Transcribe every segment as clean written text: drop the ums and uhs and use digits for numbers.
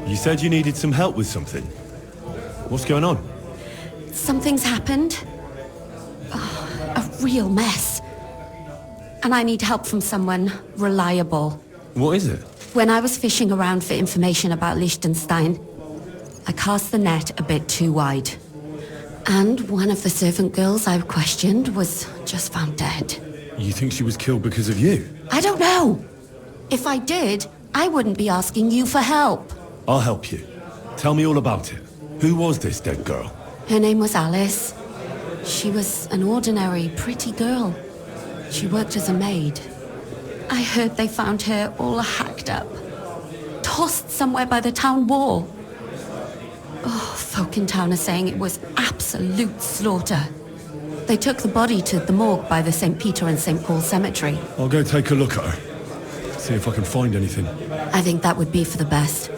You said you needed some help with something. What's going on? Something's happened. Oh, a real mess. And I need help from someone reliable. What is it? When I was fishing around for information about Liechtenstein, I cast the net a bit too wide. And one of the servant girls I questioned was just found dead. You think she was killed because of you? I don't know. If I did, I wouldn't be asking you for help. I'll help you. Tell me all about it. Who was this dead girl? Her name was Alice. She was an ordinary, pretty girl. She worked as a maid. I heard they found her all hacked up, tossed somewhere by the town wall. Oh, folk in town are saying it was absolute slaughter. They took the body to the morgue by the St. Peter and St. Paul cemetery. I'll go take a look at her. See if I can find anything. I think that would be for the best.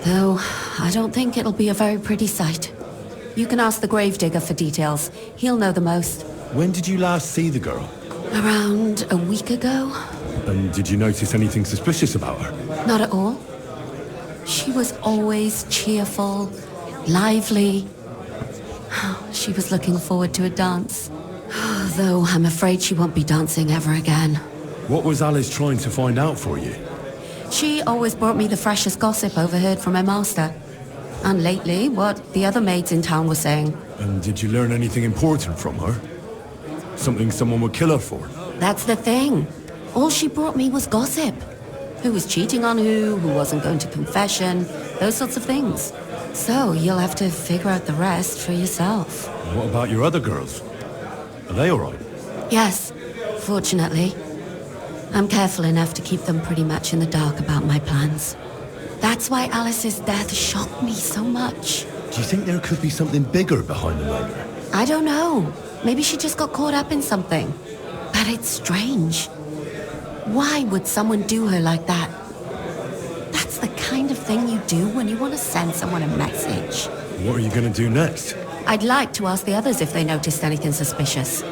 Though, I don't think it'll be a very pretty sight. You can ask the gravedigger for details. He'll know the most. When did you last see the girl? Around a week ago? And did you notice anything suspicious about her? Not at all. She was always cheerful, lively. She was looking forward to a dance. Though I'm afraid she won't be dancing ever again. What was Alice trying to find out for you? She always brought me the freshest gossip overheard from her master. And lately, what the other maids in town were saying. And did you learn anything important from her? Something someone would kill her for? That's the thing. All she brought me was gossip. Who was cheating on who wasn't going to confession, those sorts of things. So you'll have to figure out the rest for yourself. What about your other girls? Are they all right? Yes, fortunately. I'm careful enough to keep them pretty much in the dark about my plans. That's why Alice's death shocked me so much. Do you think there could be something bigger behind the murder? I don't know. Maybe she just got caught up in something. But it's strange. Why would someone do her like that? That's the kind of thing you do when you want to send someone a message. What are you going to do next? I'd like to ask the others if they noticed anything suspicious.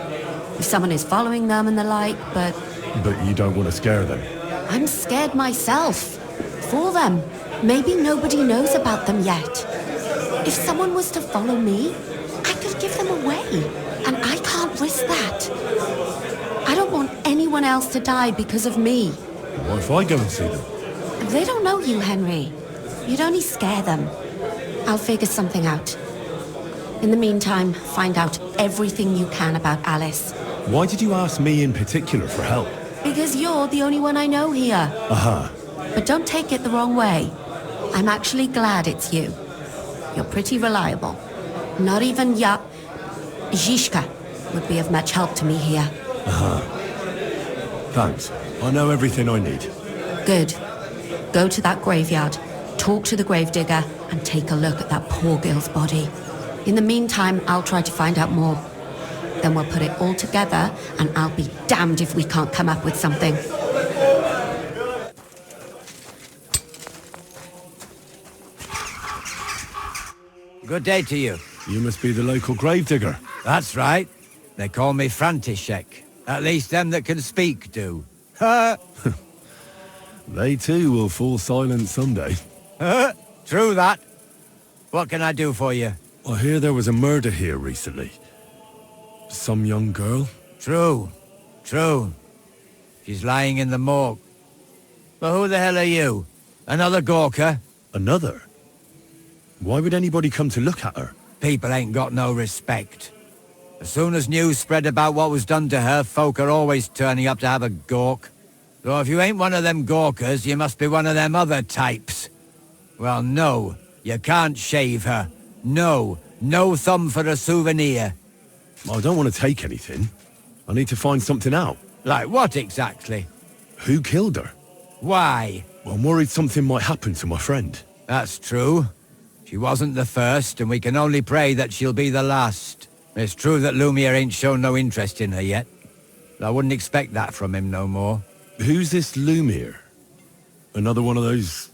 If someone is following them and the like, but... But you don't want to scare them? I'm scared myself. For them. Maybe nobody knows about them yet. If someone was to follow me, I could give them away. And I can't risk that. I don't want anyone else to die because of me. What if I go and see them? They don't know you, Henry. You'd only scare them. I'll figure something out. In the meantime, find out everything you can about Alice. Why did you ask me in particular for help? Because you're the only one I know here. Aha. But don't take it the wrong way. I'm actually glad it's you. You're pretty reliable. Not even Zhishka would be of much help to me here. Thanks. I know everything I need. Good. Go to that graveyard, talk to the gravedigger, and take a look at that poor girl's body. In the meantime, I'll try to find out more. Then we'll put it all together, and I'll be damned if we can't come up with something. Good day to you. You must be the local gravedigger. That's right. They call me František. At least them that can speak do. Ha! They too will fall silent someday. True that. What can I do for you? I hear there was a murder here recently. Some young girl? True. She's lying in the morgue. But who the hell are you? Another gawker? Another? Why would anybody come to look at her? People ain't got no respect. As soon as news spread about what was done to her, folk are always turning up to have a gawk. So if you ain't one of them gawkers, you must be one of them other types. Well, no, you can't shave her. No thumb for a souvenir. I don't want to take anything. I need to find something out. Like what exactly? Who killed her? Why? I'm worried something might happen to my friend. That's true. She wasn't the first, and we can only pray that she'll be the last. It's true that Lumiere ain't shown no interest in her yet. I wouldn't expect that from him no more. Who's this Lumiere? Another one of those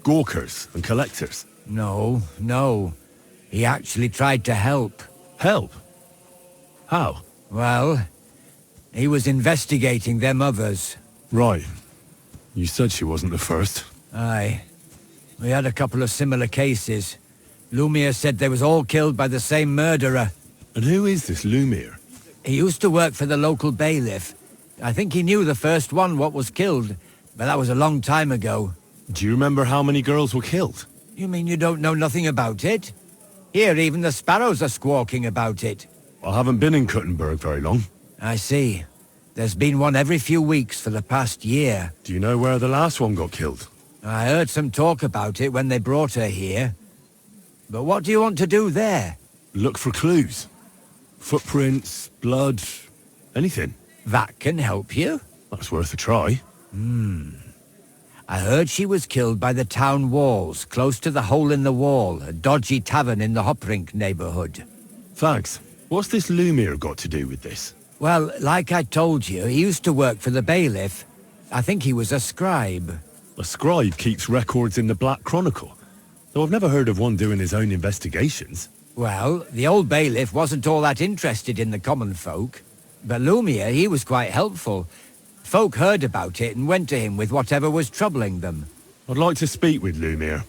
gawkers and collectors? No. He actually tried to help. Help? How? Well, he was investigating them others. Right. You said she wasn't the first. Aye. We had a couple of similar cases. Lumiere said they was all killed by the same murderer. And who is this Lumiere? He used to work for the local bailiff. I think he knew the first one what was killed, but that was a long time ago. Do you remember how many girls were killed? You mean you don't know nothing about it? Here, even the sparrows are squawking about it. I haven't been in Kuttenberg very long. I see. There's been one every few weeks for the past year. Do you know where the last one got killed? I heard some talk about it when they brought her here. But what do you want to do there? Look for clues. Footprints, blood, anything. That can help you. That's worth a try. I heard she was killed by the town walls, close to the Hole in the Wall, a dodgy tavern in the Hoprink neighborhood. Thanks. What's this Lumiere got to do with this? Well, like I told you, he used to work for the bailiff. I think he was a scribe. A scribe keeps records in the Black Chronicle, though I've never heard of one doing his own investigations. Well, the old bailiff wasn't all that interested in the common folk. But Lumiere, he was quite helpful. Folk heard about it and went to him with whatever was troubling them. I'd like to speak with Lumiere.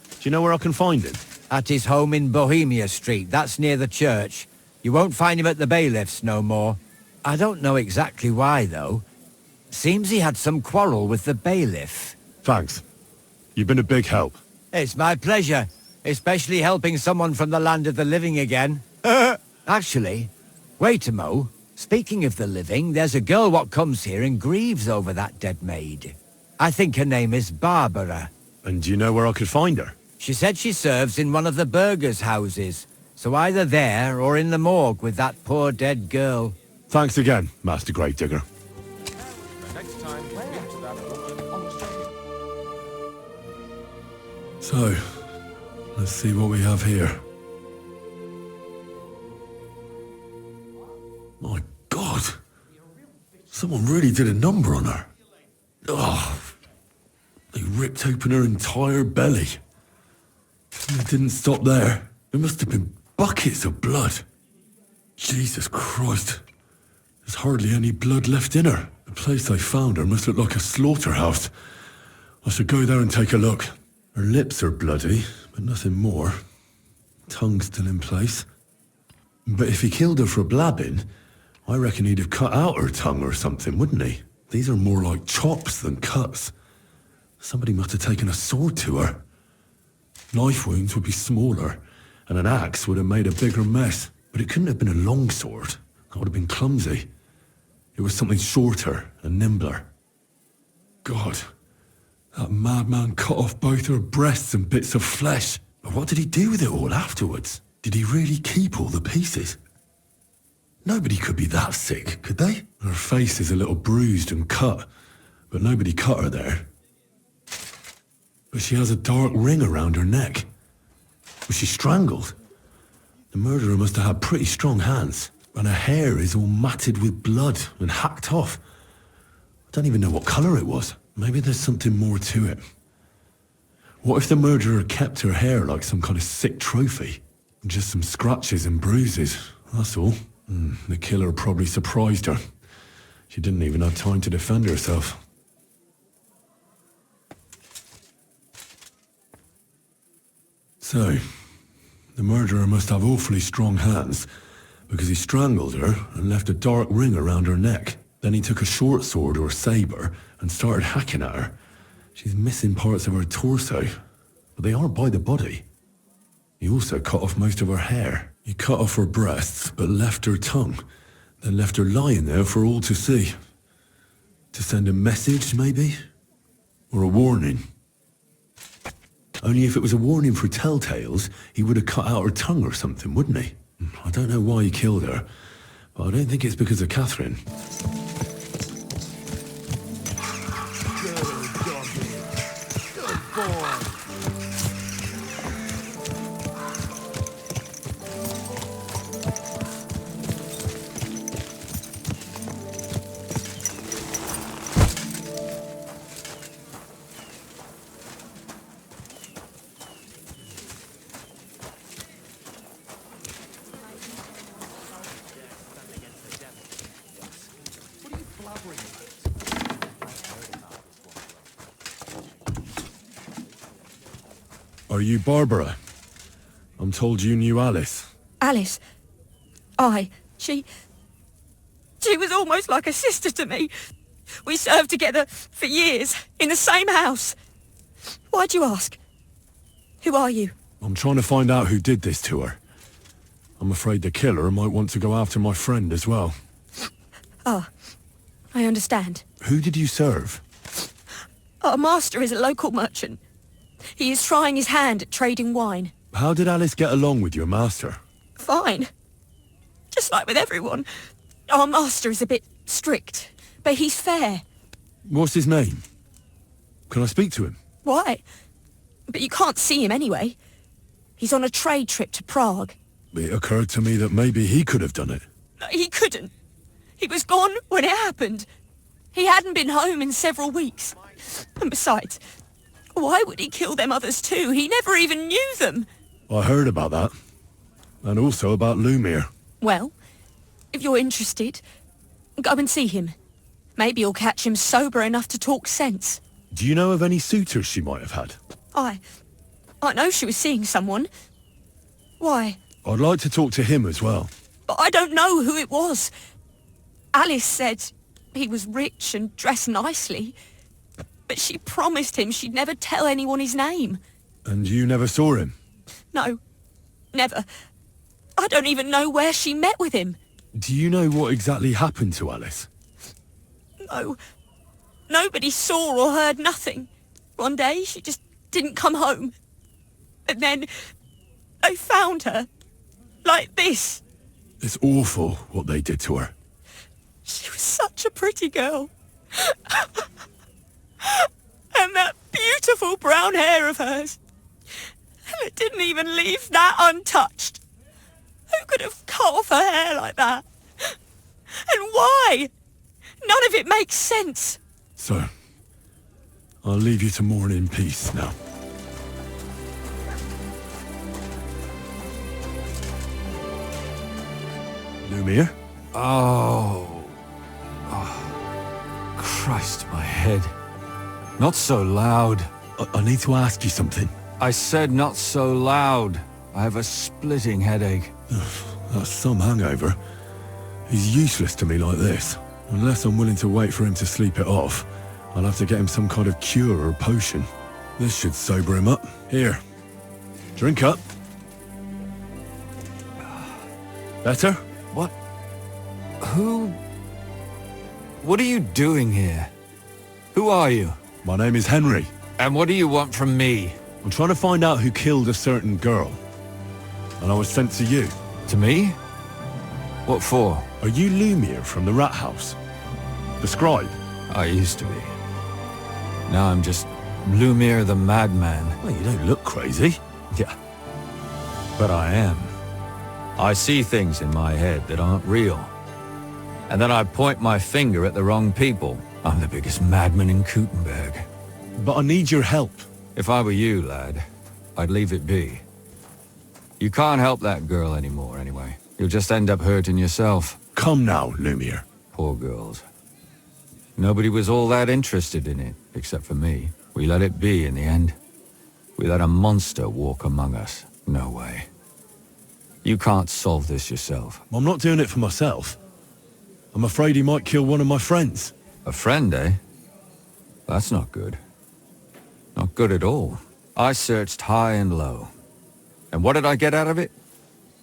Do you know where I can find him? At his home in Bohemia Street, that's near the church. You won't find him at the bailiff's no more. I don't know exactly why, though. Seems he had some quarrel with the bailiff. Thanks. You've been a big help. It's my pleasure, especially helping someone from the land of the living again. Actually, wait a mo. Speaking of the living, there's a girl what comes here and grieves over that dead maid. I think her name is Barbara. And do you know where I could find her? She said she serves in one of the burgers' houses. So either there or in the morgue with that poor dead girl. Thanks again, Master Gravedigger. So, let's see what we have here. My God! Someone really did a number on her. Oh, they ripped open her entire belly. And it didn't stop there. There must have been buckets of blood. Jesus Christ. There's hardly any blood left in her. The place I found her must look like a slaughterhouse. I should go there and take a look. Her lips are bloody, but nothing more. Tongue still in place. But if he killed her for blabbing, I reckon he'd have cut out her tongue or something, wouldn't he? These are more like chops than cuts. Somebody must have taken a sword to her. Knife wounds would be smaller, and an axe would have made a bigger mess. But it couldn't have been a long sword. That would have been clumsy. It was something shorter and nimbler. God, that madman cut off both her breasts and bits of flesh. But what did he do with it all afterwards? Did he really keep all the pieces? Nobody could be that sick, could they? Her face is a little bruised and cut, but nobody cut her there. But she has a dark ring around her neck. Was she strangled? The murderer must have had pretty strong hands, and her hair is all matted with blood and hacked off. I don't even know what colour it was. Maybe there's something more to it. What if the murderer kept her hair like some kind of sick trophy? Just some scratches and bruises, that's all. The killer probably surprised her. She didn't even have time to defend herself. So, the murderer must have awfully strong hands, because he strangled her and left a dark ring around her neck. Then he took a short sword or saber and started hacking at her. She's missing parts of her torso, but they aren't by the body. He also cut off most of her hair. He cut off her breasts, but left her tongue, then left her lying there for all to see. To send a message, maybe? Or a warning? Only if it was a warning for telltales, he would have cut out her tongue or something, wouldn't he? I don't know why he killed her, but I don't think it's because of Catherine. Are you Barbara? I'm told you knew Alice. Alice? Aye. She was almost like a sister to me. We served together for years, in the same house. Why'd you ask? Who are you? I'm trying to find out who did this to her. I'm afraid the killer might want to go after my friend as well. Ah, I understand. Who did you serve? Our master is a local merchant. He is trying his hand at trading wine. How did Alice get along with your master? Fine. Just like with everyone. Our master is a bit strict, but he's fair. What's his name? Can I speak to him? Why? But you can't see him anyway. He's on a trade trip to Prague. It occurred to me that maybe he could have done it. No, he couldn't. He was gone when it happened. He hadn't been home in several weeks. And besides, why would he kill them others too? He never even knew them. I heard about that. And also about Lumiere. Well, if you're interested, go and see him. Maybe you'll catch him sober enough to talk sense. Do you know of any suitors she might have had? I know she was seeing someone. Why? I'd like to talk to him as well. But I don't know who it was. Alice said he was rich and dressed nicely. But she promised him she'd never tell anyone his name. And you never saw him? No, never. I don't even know where she met with him. Do you know what exactly happened to Alice? No. Nobody saw or heard nothing. One day she just didn't come home. And then they found her. Like this. It's awful what they did to her. She was such a pretty girl. And that beautiful brown hair of hers. And it didn't even leave that untouched. Who could have cut off her hair like that? And why? None of it makes sense. So, I'll leave you to mourn in peace now. Lumiere? Oh. Christ, my head. Not so loud. I need to ask you something. I said not so loud. I have a splitting headache. That's some hangover. He's useless to me like this. Unless I'm willing to wait for him to sleep it off, I'll have to get him some kind of cure or potion. This should sober him up. Here. Drink up. Better? What? Who? What are you doing here? Who are you? My name is Henry. And what do you want from me? I'm trying to find out who killed a certain girl. And I was sent to you. To me? What for? Are you Lumiere from the Rat House? The scribe? I used to be. Now I'm just Lumiere the madman. Well, you don't look crazy. Yeah. But I am. I see things in my head that aren't real. And then I point my finger at the wrong people. I'm the biggest madman in Gutenberg. But I need your help. If I were you, lad, I'd leave it be. You can't help that girl anymore, anyway. You'll just end up hurting yourself. Come now, Lumiere. Poor girls. Nobody was all that interested in it, except for me. We let it be in the end. We let a monster walk among us. No way. You can't solve this yourself. I'm not doing it for myself. I'm afraid he might kill one of my friends. A friend, eh? That's not good. Not good at all. I searched high and low. And what did I get out of it?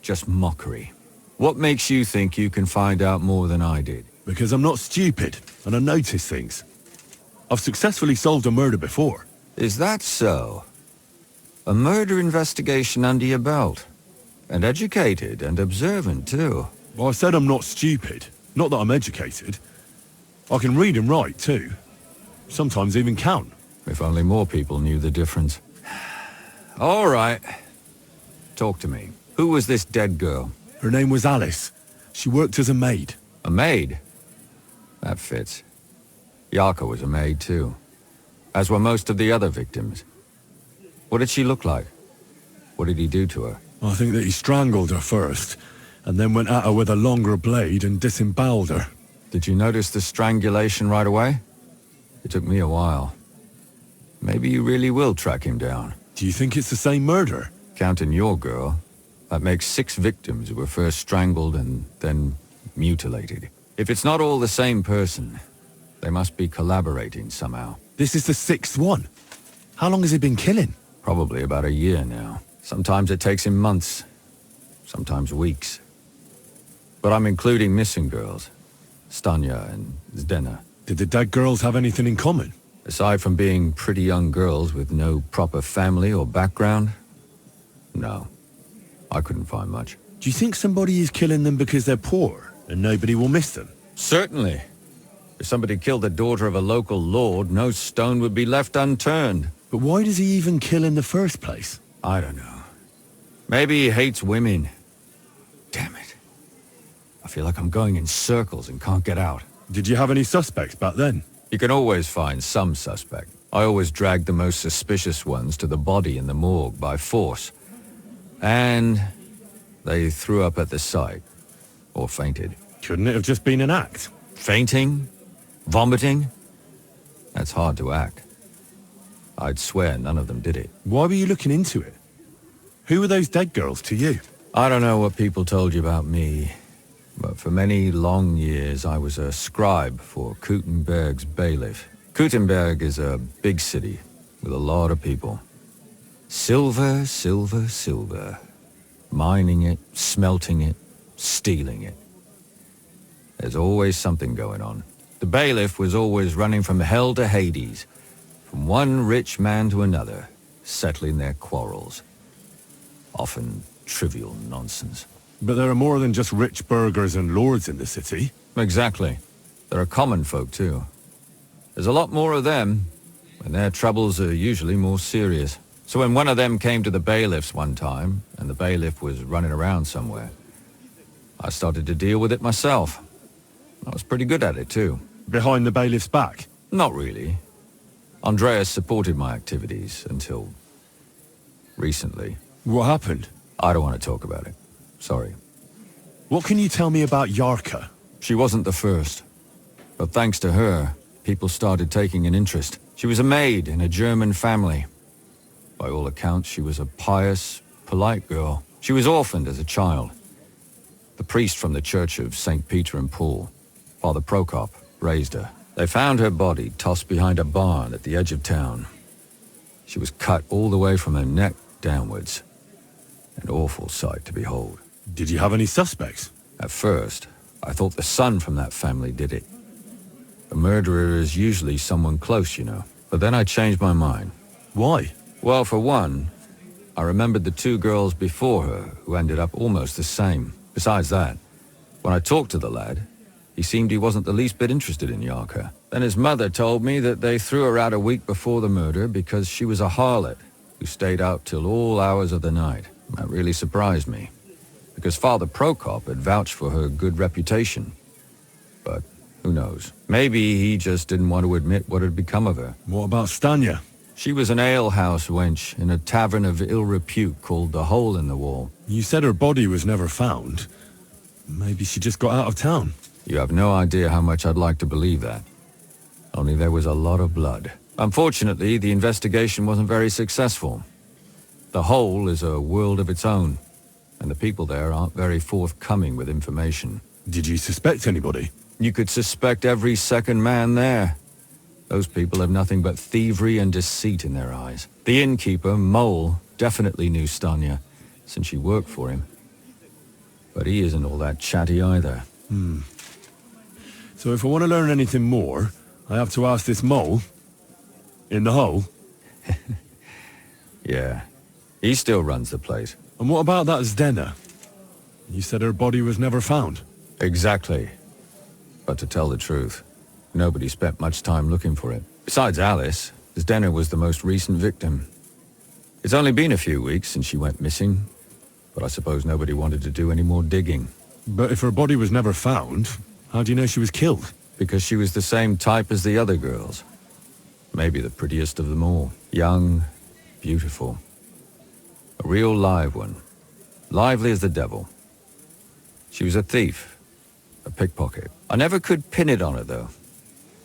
Just mockery. What makes you think you can find out more than I did? Because I'm not stupid, and I notice things. I've successfully solved a murder before. Is that so? A murder investigation under your belt. And educated and observant, too. Well, I said I'm not stupid. Not that I'm educated. I can read and write, too. Sometimes even count. If only more people knew the difference. All right. Talk to me. Who was this dead girl? Her name was Alice. She worked as a maid. A maid? That fits. Yarka was a maid, too. As were most of the other victims. What did she look like? What did he do to her? I think that he strangled her first, and then went at her with a longer blade and disemboweled her. Did you notice the strangulation right away? It took me a while. Maybe you really will track him down. Do you think it's the same murder? Counting your girl, that makes 6 victims who were first strangled and then mutilated. If it's not all the same person, they must be collaborating somehow. This is the 6th one. How long has he been killing? Probably about a year now. Sometimes it takes him months, sometimes weeks. But I'm including missing girls, Stanya and Zdena. Did the dead girls have anything in common? Aside from being pretty young girls with no proper family or background, no. I couldn't find much. Do you think somebody is killing them because they're poor and nobody will miss them? Certainly. If somebody killed the daughter of a local lord, no stone would be left unturned. But why does he even kill in the first place? I don't know. Maybe he hates women. Damn it. I feel like I'm going in circles and can't get out. Did you have any suspects back then? You can always find some suspect. I always dragged the most suspicious ones to the body in the morgue by force. And they threw up at the sight. Or fainted. Couldn't it have just been an act? Fainting? Vomiting? That's hard to act. I'd swear none of them did it. Why were you looking into it? Who were those dead girls to you? I don't know what people told you about me, but for many long years I was a scribe for Kuttenberg's bailiff. Kuttenberg is a big city with a lot of people. Silver, silver, silver. Mining it, smelting it, stealing it. There's always something going on. The bailiff was always running from hell to Hades, from one rich man to another, settling their quarrels. Often trivial nonsense. But there are more than just rich burghers and lords in the city. Exactly. There are common folk too. There's a lot more of them, and their troubles are usually more serious. So when one of them came to the bailiff's one time, and the bailiff was running around somewhere, I started to deal with it myself. I was pretty good at it too. Behind the bailiff's back? Not really. Andreas supported my activities until recently. What happened? I don't want to talk about it. Sorry. What can you tell me about Yarka? She wasn't the first. But thanks to her, people started taking an interest. She was a maid in a German family. By all accounts, she was a pious, polite girl. She was orphaned as a child. The priest from the church of St. Peter and Paul, Father Prokop, raised her. They found her body tossed behind a barn at the edge of town. She was cut all the way from her neck downwards. An awful sight to behold. Did you have any suspects? At first, I thought the son from that family did it. A murderer is usually someone close, you know. But then I changed my mind. Why? Well, for one, I remembered the 2 girls before her who ended up almost the same. Besides that, when I talked to the lad, he seemed he wasn't the least bit interested in Yarka. Then his mother told me that they threw her out a week before the murder because she was a harlot who stayed out till all hours of the night. That really surprised me, because Father Prokop had vouched for her good reputation. But who knows? Maybe he just didn't want to admit what had become of her. What about Stanya? She was an alehouse wench in a tavern of ill repute called the Hole in the Wall. You said her body was never found. Maybe she just got out of town. You have no idea how much I'd like to believe that. Only there was a lot of blood. Unfortunately, the investigation wasn't very successful. The Hole is a world of its own, and the people there aren't very forthcoming with information. Did you suspect anybody? You could suspect every second man there. Those people have nothing but thievery and deceit in their eyes. The innkeeper, Mole, definitely knew Stanya, since she worked for him. But he isn't all that chatty either. So if I want to learn anything more, I have to ask this mole in the hole? Yeah, he still runs the place. And what about that Zdena? You said her body was never found. Exactly. But to tell the truth, nobody spent much time looking for it. Besides Alice, Zdena was the most recent victim. It's only been a few weeks since she went missing, but I suppose nobody wanted to do any more digging. But if her body was never found, how do you know she was killed? Because she was the same type as the other girls. Maybe the prettiest of them all. Young, beautiful. A real live one. Lively as the devil. She was a thief. A pickpocket. I never could pin it on her, though.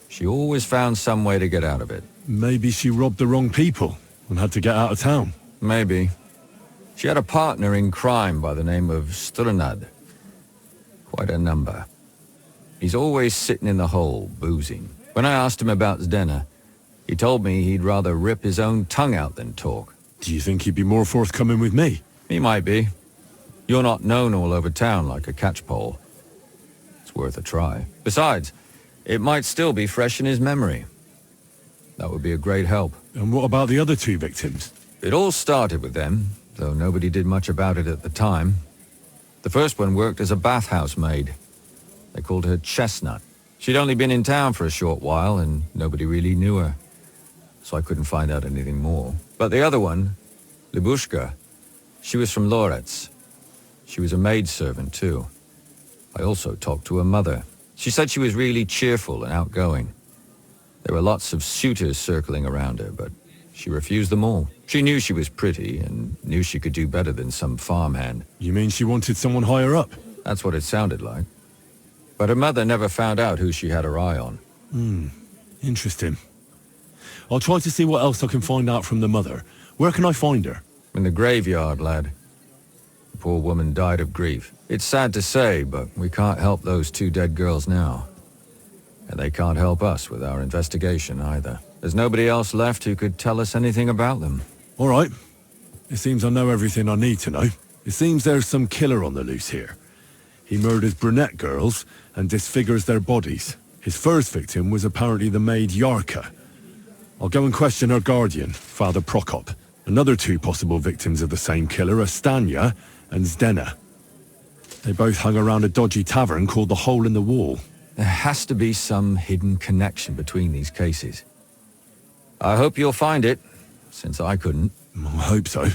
She always found some way to get out of it. Maybe she robbed the wrong people and had to get out of town. Maybe. She had a partner in crime by the name of Strunad. Quite a number. He's always sitting in the hole, boozing. When I asked him about Zdena, he told me he'd rather rip his own tongue out than talk. Do you think he'd be more forthcoming with me? He might be. You're not known all over town like a catchpole. It's worth a try. Besides, it might still be fresh in his memory. That would be a great help. And what about the other two victims? It all started with them, though nobody did much about it at the time. The first one worked as a bathhouse maid. They called her Chestnut. She'd only been in town for a short while, and nobody really knew her. So I couldn't find out anything more. But the other one, Libushka, she was from Loretz. She was a maidservant, too. I also talked to her mother. She said she was really cheerful and outgoing. There were lots of suitors circling around her, but she refused them all. She knew she was pretty and knew she could do better than some farmhand. You mean she wanted someone higher up? That's what it sounded like. But her mother never found out who she had her eye on. Interesting. I'll try to see what else I can find out from the mother. Where can I find her? In the graveyard, lad. The poor woman died of grief. It's sad to say, but we can't help those two dead girls now. And they can't help us with our investigation either. There's nobody else left who could tell us anything about them. All right. It seems I know everything I need to know. It seems there's some killer on the loose here. He murders brunette girls and disfigures their bodies. His first victim was apparently the maid Yarka. I'll go and question her guardian, Father Prokop. Another two possible victims of the same killer are Stanya and Zdena. They both hung around a dodgy tavern called the Hole in the Wall. There has to be some hidden connection between these cases. I hope you'll find it, since I couldn't. I hope so.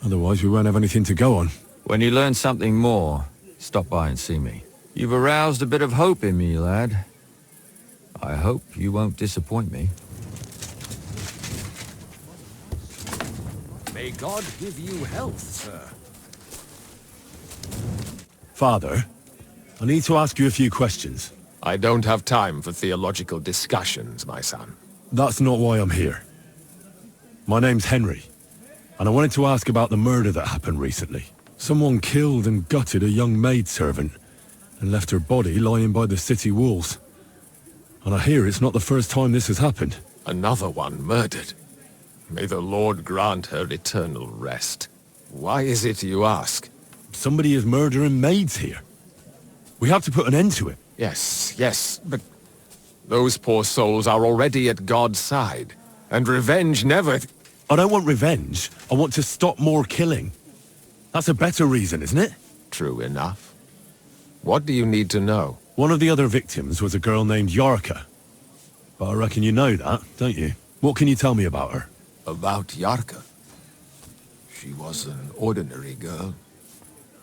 Otherwise we won't have anything to go on. When you learn something more, stop by and see me. You've aroused a bit of hope in me, lad. I hope you won't disappoint me. May God give you health, sir. Father, I need to ask you a few questions. I don't have time for theological discussions, my son. That's not why I'm here. My name's Henry, and I wanted to ask about the murder that happened recently. Someone killed and gutted a young maidservant and left her body lying by the city walls. And I hear it's not the first time this has happened. Another one murdered. May the Lord grant her eternal rest. Why is it you ask? Somebody is murdering maids here. We have to put an end to it. Yes, but those poor souls are already at God's side, and revenge never... I don't want revenge. I want to stop more killing. That's a better reason, isn't it? True enough. What do you need to know? One of the other victims was a girl named Yarka. But I reckon you know that, don't you? What can you tell me about her? About Yarka. She was an ordinary girl.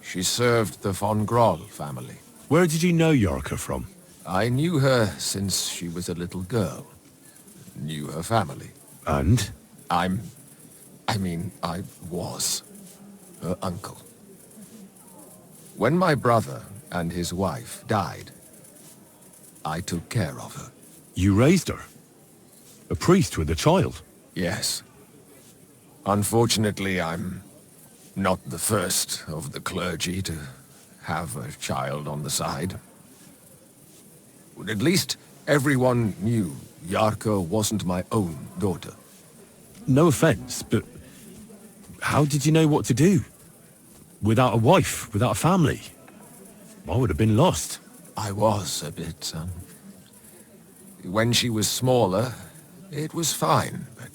She served the von Groll family. Where did you know Yarka from? I knew her since she was a little girl. Knew her family. And? I was her uncle. When my brother and his wife died, I took care of her. You raised her? A priest with a child? Yes. Unfortunately, I'm not the first of the clergy to have a child on the side. At least everyone knew Yarka wasn't my own daughter. No offense, but how did you know what to do? Without a wife, without a family? I would have been lost. I was a bit, son. When she was smaller, it was fine, but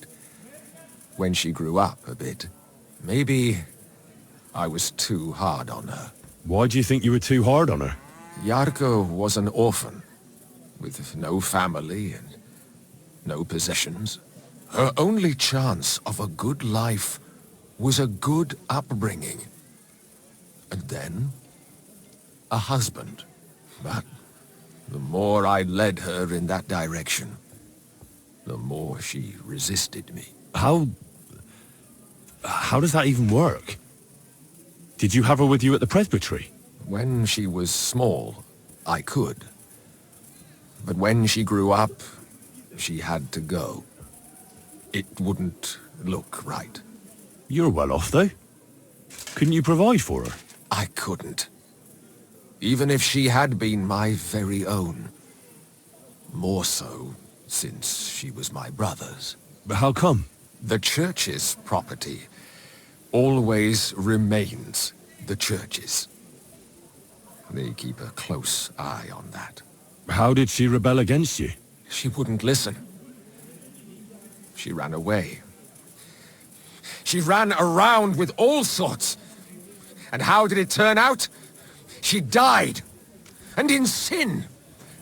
when she grew up a bit, maybe I was too hard on her. Why do you think you were too hard on her? Yarka was an orphan, with no family and no possessions. Her only chance of a good life was a good upbringing. And then, a husband. But the more I led her in that direction, the more she resisted me. How does that even work? Did you have her with you at the presbytery? When she was small, I could. But when she grew up, she had to go. It wouldn't look right. You're well off, though. Couldn't you provide for her? I couldn't. Even if she had been my very own. More so, since she was my brother's. But how come? The church's property always remains the church's. They keep a close eye on that. How did she rebel against you? She wouldn't listen. She ran away. She ran around with all sorts. And how did it turn out? She died. And in sin.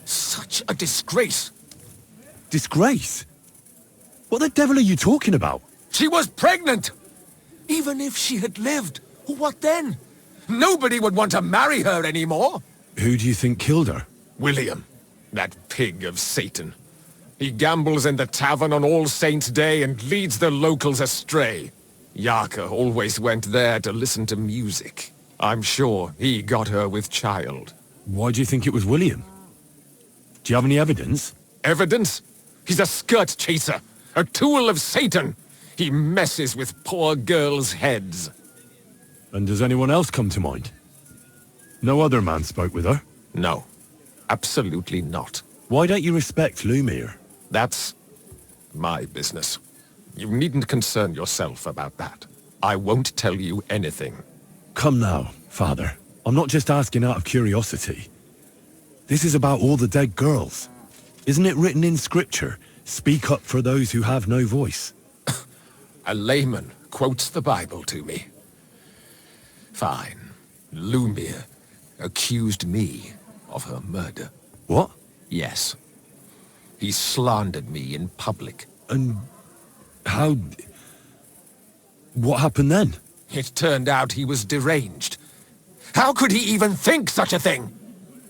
Such a disgrace. Disgrace? What the devil are you talking about? She was pregnant! Even if she had lived, what then? Nobody would want to marry her anymore. Who do you think killed her? William, that pig of Satan. He gambles in the tavern on All Saints' Day and leads the locals astray. Yaka always went there to listen to music. I'm sure he got her with child. Why do you think it was William? Do you have any evidence? Evidence? He's a skirt chaser, a tool of Satan. He messes with poor girls' heads. And does anyone else come to mind? No other man spoke with her? No, absolutely not. Why don't you respect Lumiere? That's my business. You needn't concern yourself about that. I won't tell you anything. Come now, Father. I'm not just asking out of curiosity. This is about all the dead girls. Isn't it written in scripture, speak up for those who have no voice? A layman quotes the Bible to me. Fine. Lumiere accused me of her murder. What? Yes. He slandered me in public. And how... What happened then? It turned out he was deranged. How could he even think such a thing?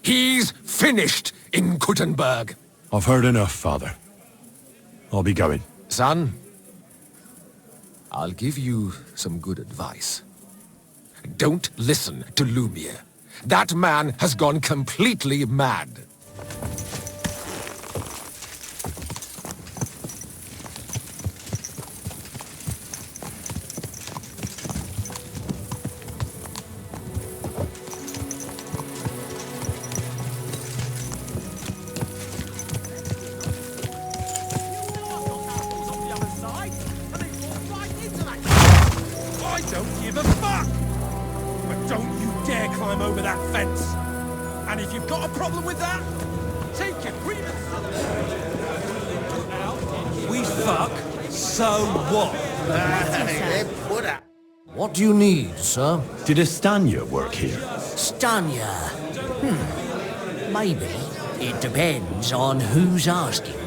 He's finished in Gutenberg. I've heard enough, Father. I'll be going. Son, I'll give you some good advice. Don't listen to Lumiere. That man has gone completely mad. I don't give a fuck! But don't you dare climb over that fence! And if you've got a problem with that, take your grievance to the... We fuck, so what? What do you need, sir? Did Estania work here? Stanya. Maybe. It depends on who's asking.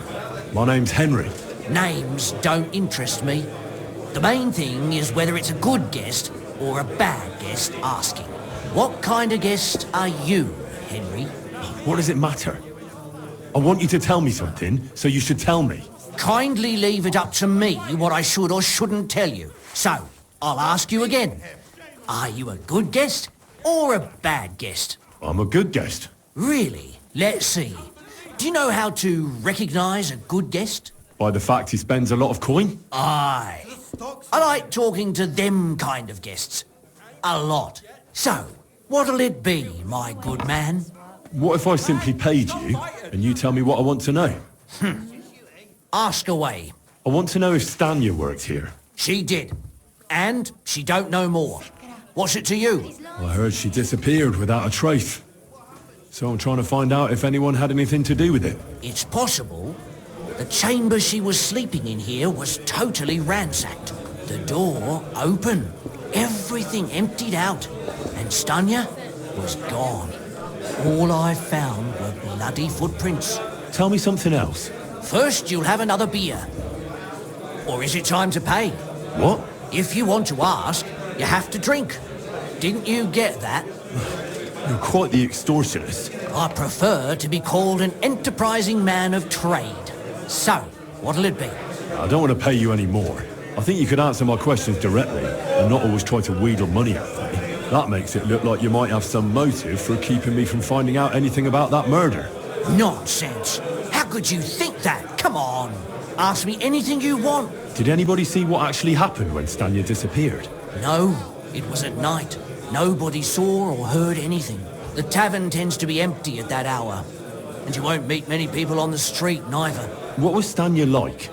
My name's Henry. Names don't interest me. The main thing is whether it's a good guest or a bad guest asking. What kind of guest are you, Henry? What does it matter? I want you to tell me something, so you should tell me. Kindly leave it up to me what I should or shouldn't tell you. So, I'll ask you again. Are you a good guest or a bad guest? I'm a good guest. Really? Let's see. Do you know how to recognise a good guest? By the fact he spends a lot of coin? Aye. I like talking to them kind of guests. A lot. So, what'll it be, my good man? What if I simply paid you, and you tell me what I want to know? Ask away. I want to know if Stanya worked here. She did. And she don't know more. What's it to you? I heard she disappeared without a trace. So I'm trying to find out if anyone had anything to do with it. It's possible. The chamber she was sleeping in here was totally ransacked. The door open. Everything emptied out. And Stanya was gone. All I found were bloody footprints. Tell me something else. First, you'll have another beer. Or is it time to pay? What? If you want to ask, you have to drink. Didn't you get that? You're quite the extortionist. I prefer to be called an enterprising man of trade. So, what'll it be? I don't want to pay you any more. I think you could answer my questions directly and not always try to wheedle money out of me. That makes it look like you might have some motive for keeping me from finding out anything about that murder. Nonsense. How could you think that? Come on. Ask me anything you want. Did anybody see what actually happened when Stanya disappeared? No, it was at night. Nobody saw or heard anything. The tavern tends to be empty at that hour. And you won't meet many people on the street, neither. What was Stanya like?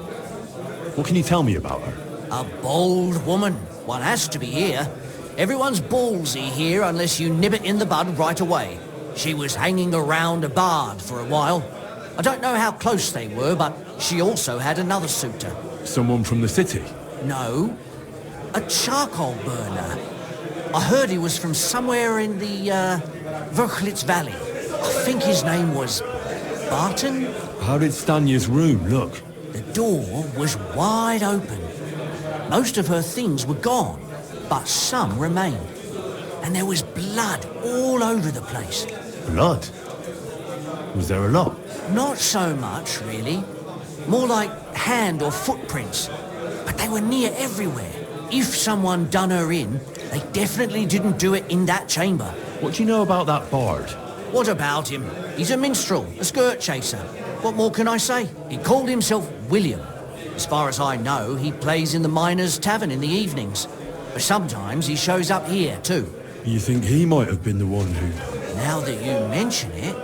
What can you tell me about her? A bold woman. One has to be here. Everyone's ballsy here unless you nib it in the bud right away. She was hanging around a bard for a while. I don't know how close they were, but she also had another suitor. Someone from the city? No, a charcoal burner. I heard he was from somewhere in the, Verchlitz Valley. I think his name was Barton? How did Stanya's room look? The door was wide open. Most of her things were gone, but some remained. And there was blood all over the place. Blood? Was there a lot? Not so much, really. More like hand or footprints. But they were near everywhere. If someone done her in, they definitely didn't do it in that chamber. What do you know about that bard? What about him? He's a minstrel, a skirt chaser. What more can I say? He called himself William. As far as I know, he plays in the Miners' Tavern in the evenings. But sometimes he shows up here, too. You think he might have been the one who... Now that you mention it,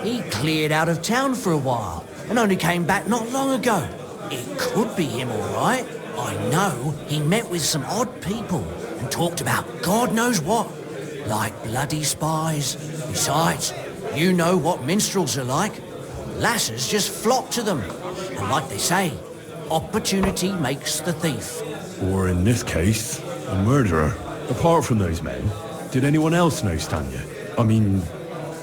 he cleared out of town for a while and only came back not long ago. It could be him, all right. I know he met with some odd people and talked about God knows what, like bloody spies. Besides, you know what minstrels are like. Lasses just flock to them. And like they say, opportunity makes the thief. Or in this case, a murderer. Apart from those men, did anyone else know Stanya? I mean,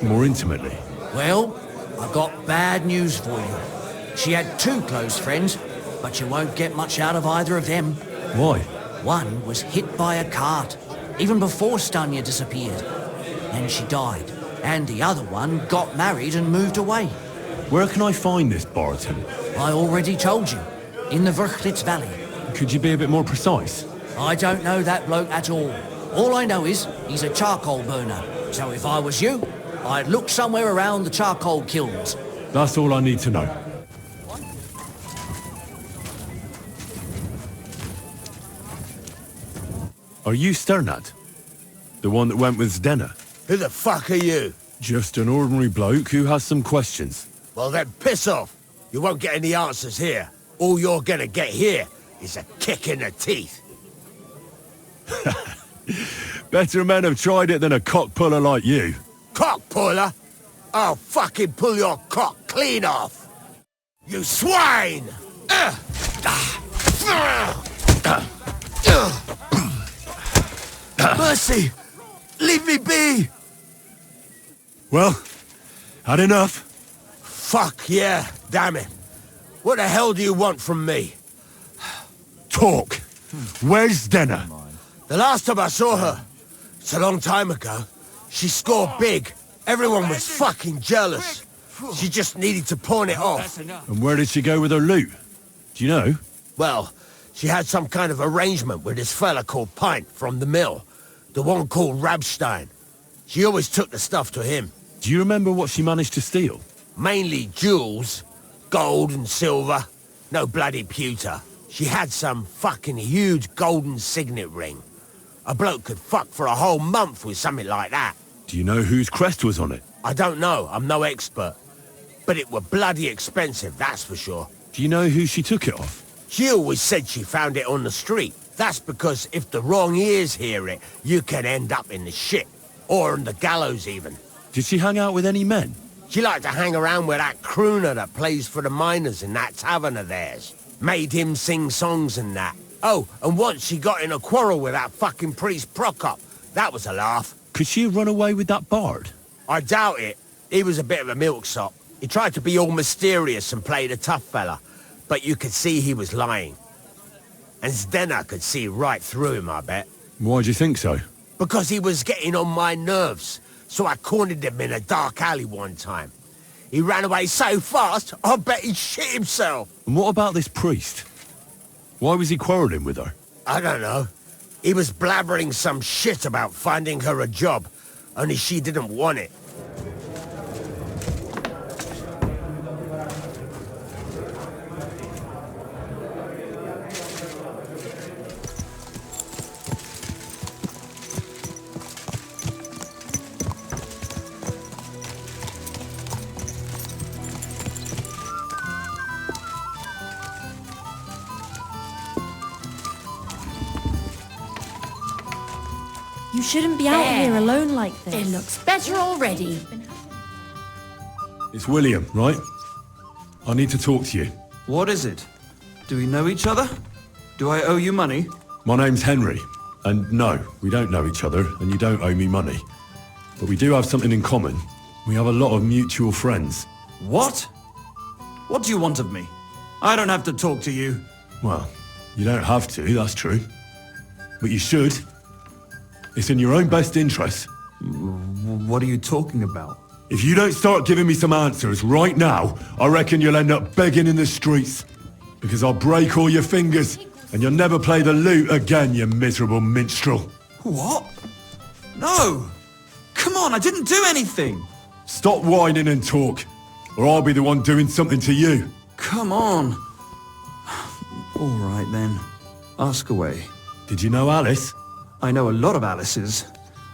more intimately. Well, I've got bad news for you. She had two close friends, but you won't get much out of either of them. Why? One was hit by a cart, even before Stanya disappeared. Then she died, and the other one got married and moved away. Where can I find this Barton? I already told you, in the Verchlitz Valley. Could you be a bit more precise? I don't know that bloke at all. All I know is he's a charcoal burner. So if I was you, I'd look somewhere around the charcoal kilns. That's all I need to know. Are you Sternad? The one that went with Zdena? Who the fuck are you? Just an ordinary bloke who has some questions. Well then, piss off. You won't get any answers here. All you're gonna get here is a kick in the teeth. Better men have tried it than a cock puller like you. Cock puller? I'll fucking pull your cock clean off. You swine! Mercy! Leave me be! Well, had enough? Fuck yeah, damn it. What the hell do you want from me? Talk. Where's Zdena? The last time I saw her, it's a long time ago, she scored big. Everyone was fucking jealous. She just needed to pawn it off. And where did she go with her loot? Do you know? Well, she had some kind of arrangement with this fella called Pint from the mill. The one called Rabstein. She always took the stuff to him. Do you remember what she managed to steal? Mainly jewels. Gold and silver. No bloody pewter. She had some fucking huge golden signet ring. A bloke could fuck for a whole month with something like that. Do you know whose crest was on it? I don't know, I'm no expert. But it were bloody expensive, that's for sure. Do you know who she took it off? She always said she found it on the street. That's because if the wrong ears hear it, you can end up in the shit. Or on the gallows even. Did she hang out with any men? She liked to hang around with that crooner that plays for the miners in that tavern of theirs. Made him sing songs and that. Oh, and once she got in a quarrel with that fucking priest Prokop. That was a laugh. Could she have run away with that bard? I doubt it. He was a bit of a milksop. He tried to be all mysterious and play the tough fella. But you could see he was lying. And Zdena could see right through him, I bet. Why do you think so? Because he was getting on my nerves. So I cornered him in a dark alley one time. He ran away so fast, I bet he shit himself. And what about this priest? Why was he quarrelling with her? I don't know. He was blabbering some shit about finding her a job, only she didn't want it. You shouldn't be out here alone like this. It looks better already. It's William, right? I need to talk to you. What is it? Do we know each other? Do I owe you money? My name's Henry, and no, we don't know each other, and you don't owe me money. But we do have something in common. We have a lot of mutual friends. What? What do you want of me? I don't have to talk to you. Well, you don't have to, that's true. But you should. It's in your own best interest. What are you talking about? If you don't start giving me some answers right now, I reckon you'll end up begging in the streets. Because I'll break all your fingers, and you'll never play the lute again, you miserable minstrel. What? No! Come on, I didn't do anything! Stop whining and talk, or I'll be the one doing something to you. Come on. All right then. Ask away. Did you know Alice? I know a lot of Alices.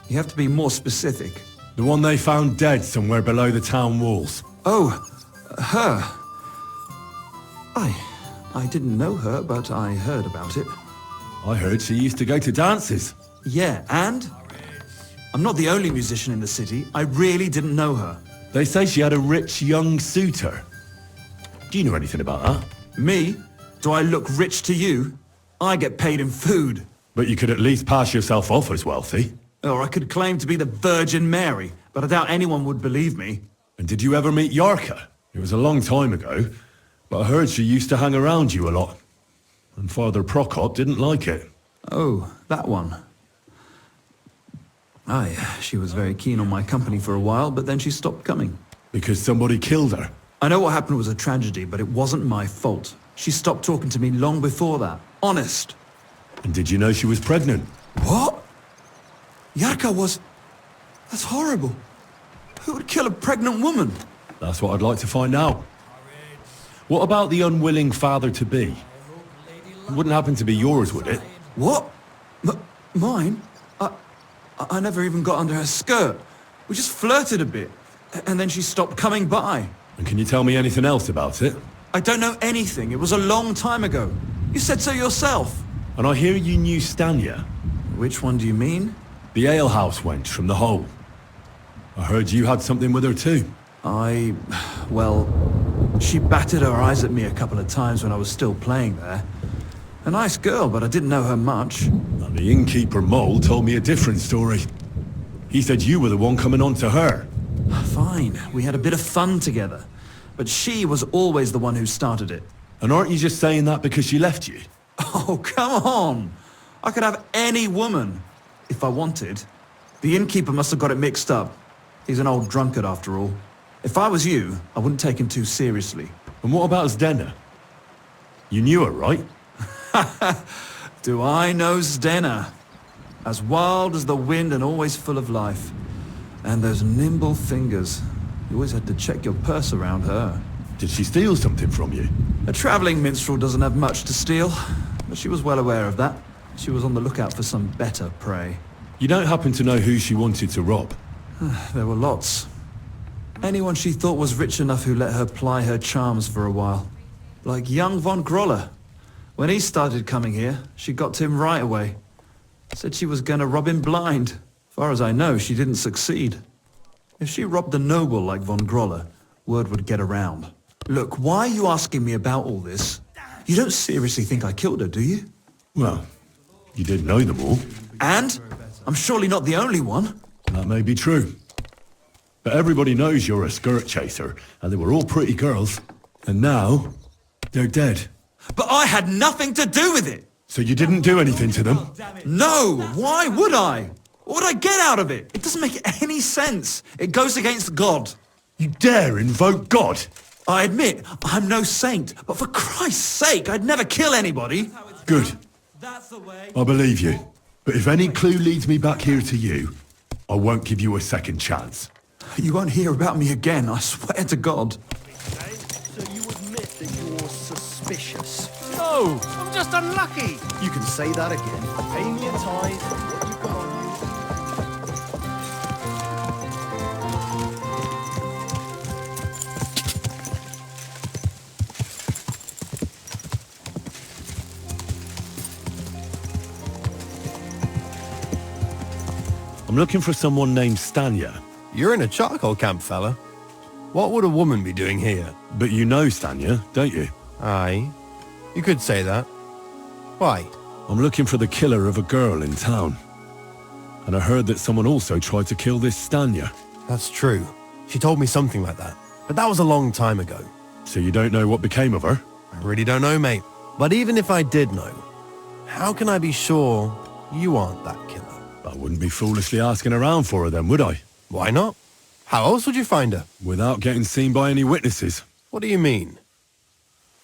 You have to be more specific. The one they found dead somewhere below the town walls. Oh, her. I didn't know her, but I heard about it. I heard she used to go to dances. Yeah, and? I'm not the only musician in the city. I really didn't know her. They say she had a rich young suitor. Do you know anything about that? Me? Do I look rich to you? I get paid in food. But you could at least pass yourself off as wealthy. Or I could claim to be the Virgin Mary, but I doubt anyone would believe me. And did you ever meet Yarka? It was a long time ago, but I heard she used to hang around you a lot. And Father Prokop didn't like it. Oh, that one. Aye, she was very keen on my company for a while, but then she stopped coming. Because somebody killed her? I know what happened was a tragedy, but it wasn't my fault. She stopped talking to me long before that. Honest. And did you know she was pregnant? What? Yarka was... That's horrible. Who would kill a pregnant woman? That's what I'd like to find out. What about the unwilling father-to-be? It wouldn't happen to be yours, would it? What? Mine? I never even got under her skirt. We just flirted a bit, and then she stopped coming by. And can you tell me anything else about it? I don't know anything. It was a long time ago. You said so yourself. And I hear you knew Stanya. Which one do you mean? The alehouse wench from the hole. I heard you had something with her too. Well, she batted her eyes at me a couple of times when I was still playing there. A nice girl, but I didn't know her much. And the innkeeper Mole told me a different story. He said you were the one coming on to her. Fine, we had a bit of fun together. But she was always the one who started it. And aren't you just saying that because she left you? Oh, come on! I could have any woman, if I wanted. The innkeeper must have got it mixed up. He's an old drunkard after all. If I was you, I wouldn't take him too seriously. And what about Zdena? You knew her, right? Do I know Zdena? As wild as the wind and always full of life. And those nimble fingers. You always had to check your purse around her. Did she steal something from you? A travelling minstrel doesn't have much to steal, but she was well aware of that. She was on the lookout for some better prey. You don't happen to know who she wanted to rob? There were lots. Anyone she thought was rich enough who let her ply her charms for a while. Like young von Groller. When he started coming here, she got to him right away. Said she was going to rob him blind. Far as I know, she didn't succeed. If she robbed a noble like von Groller, word would get around. Look, why are you asking me about all this? You don't seriously think I killed her, do you? Well, you did know them all. And? I'm surely not the only one. That may be true. But everybody knows you're a skirt chaser, and they were all pretty girls. And now, they're dead. But I had nothing to do with it! So you didn't do anything to them? No! Why would I? What would I get out of it? It doesn't make any sense. It goes against God. You dare invoke God? I admit, I'm no saint, but for Christ's sake, I'd never kill anybody. Good. I believe you. But if any clue leads me back here to you, I won't give you a second chance. You won't hear about me again, I swear to God. So you admit that you're suspicious? No, I'm just unlucky. You can say that again. Pay me a tithe for what you've got on you. I'm looking for someone named Stanya. You're in a charcoal camp, fella. What would a woman be doing here? But you know Stanya, don't you? Aye. You could say that. Why? I'm looking for the killer of a girl in town. And I heard that someone also tried to kill this Stanya. That's true. She told me something like that. But that was a long time ago. So you don't know what became of her? I really don't know, mate. But even if I did know, how can I be sure you aren't that killer? I wouldn't be foolishly asking around for her then, would I? Why not? How else would you find her? Without getting seen by any witnesses. What do you mean?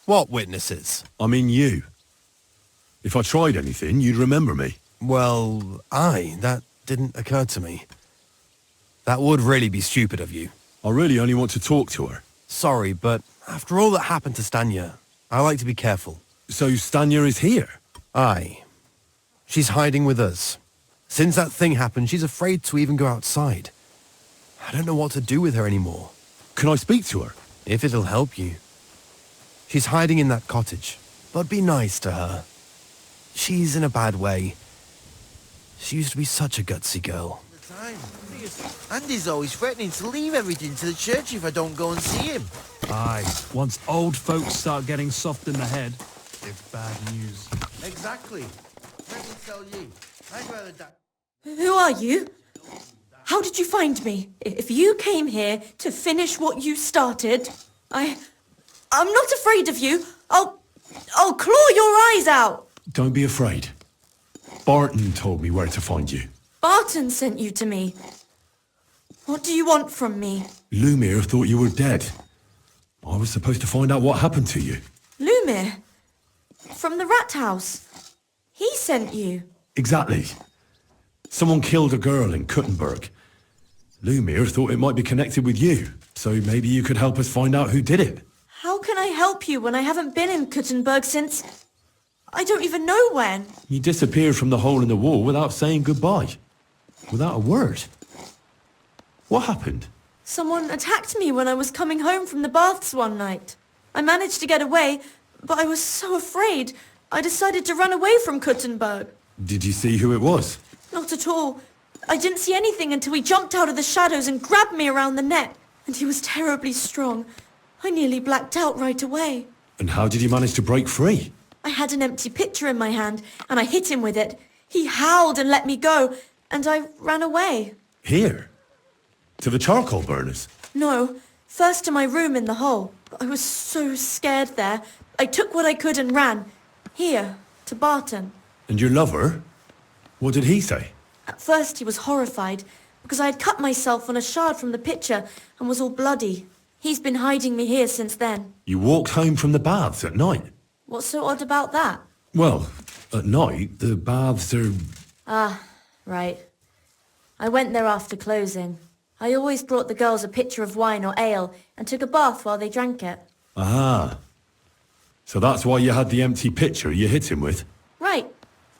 What witnesses? I mean you. If I tried anything, you'd remember me. Well, that didn't occur to me. That would really be stupid of you. I really only want to talk to her. Sorry, but after all that happened to Stanya, I like to be careful. So Stanya is here? Aye. She's hiding with us. Since that thing happened, she's afraid to even go outside. I don't know what to do with her anymore. Can I speak to her? If it'll help you. She's hiding in that cottage, but be nice to her. She's in a bad way. She used to be such a gutsy girl. Andy's always threatening to leave everything to the church if I don't go and see him. Aye, once old folks start getting soft in the head, it's bad news. Exactly. Let me tell you, I'd rather die. Who are you? How did you find me? If you came here to finish what you started, I'm not afraid of you. I'll claw your eyes out. Don't be afraid. Barton told me where to find you. Barton sent you to me. What do you want from me? Lumir thought you were dead. I was supposed to find out what happened to you. Lumir? From the rat house. He sent you. Exactly. Someone killed a girl in Kuttenberg. Lumir thought it might be connected with you, so maybe you could help us find out who did it. How can I help you when I haven't been in Kuttenberg since... I don't even know when. You disappeared from the hole in the wall without saying goodbye. Without a word. What happened? Someone attacked me when I was coming home from the baths one night. I managed to get away, but I was so afraid, I decided to run away from Kuttenberg. Did you see who it was? Not at all. I didn't see anything until he jumped out of the shadows and grabbed me around the neck. And he was terribly strong. I nearly blacked out right away. And how did you manage to break free? I had an empty pitcher in my hand, and I hit him with it. He howled and let me go, and I ran away. Here? To the charcoal burners? No, first to my room in the hole. I was so scared there. I took what I could and ran. Here, to Barton. And your lover? What did he say? At first he was horrified, because I had cut myself on a shard from the pitcher and was all bloody. He's been hiding me here since then. You walked home from the baths at night? What's so odd about that? Well, at night, the baths are... Ah, right. I went there after closing. I always brought the girls a pitcher of wine or ale and took a bath while they drank it. Ah. So that's why you had the empty pitcher you hit him with? Right.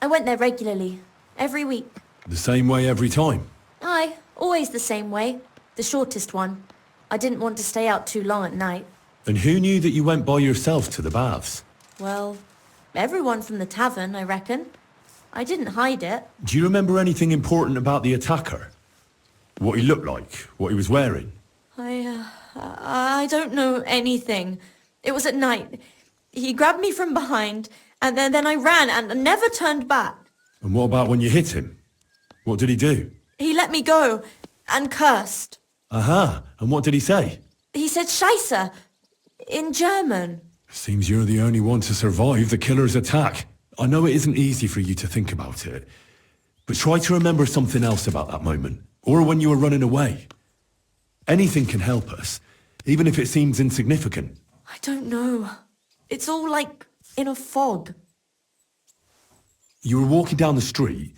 I went there regularly. Every week. The same way every time? Aye, always the same way. The shortest one. I didn't want to stay out too long at night. And who knew that you went by yourself to the baths? Well, everyone from the tavern, I reckon. I didn't hide it. Do you remember anything important about the attacker? What he looked like? What he was wearing? I don't know anything. It was at night. He grabbed me from behind, and then I ran and never turned back. And what about when you hit him? What did he do? He let me go, and cursed. Aha, and what did he say? He said Scheisse, in German. Seems you're the only one to survive the killer's attack. I know it isn't easy for you to think about it, but try to remember something else about that moment, or when you were running away. Anything can help us, even if it seems insignificant. I don't know. It's all like in a fog. You were walking down the street.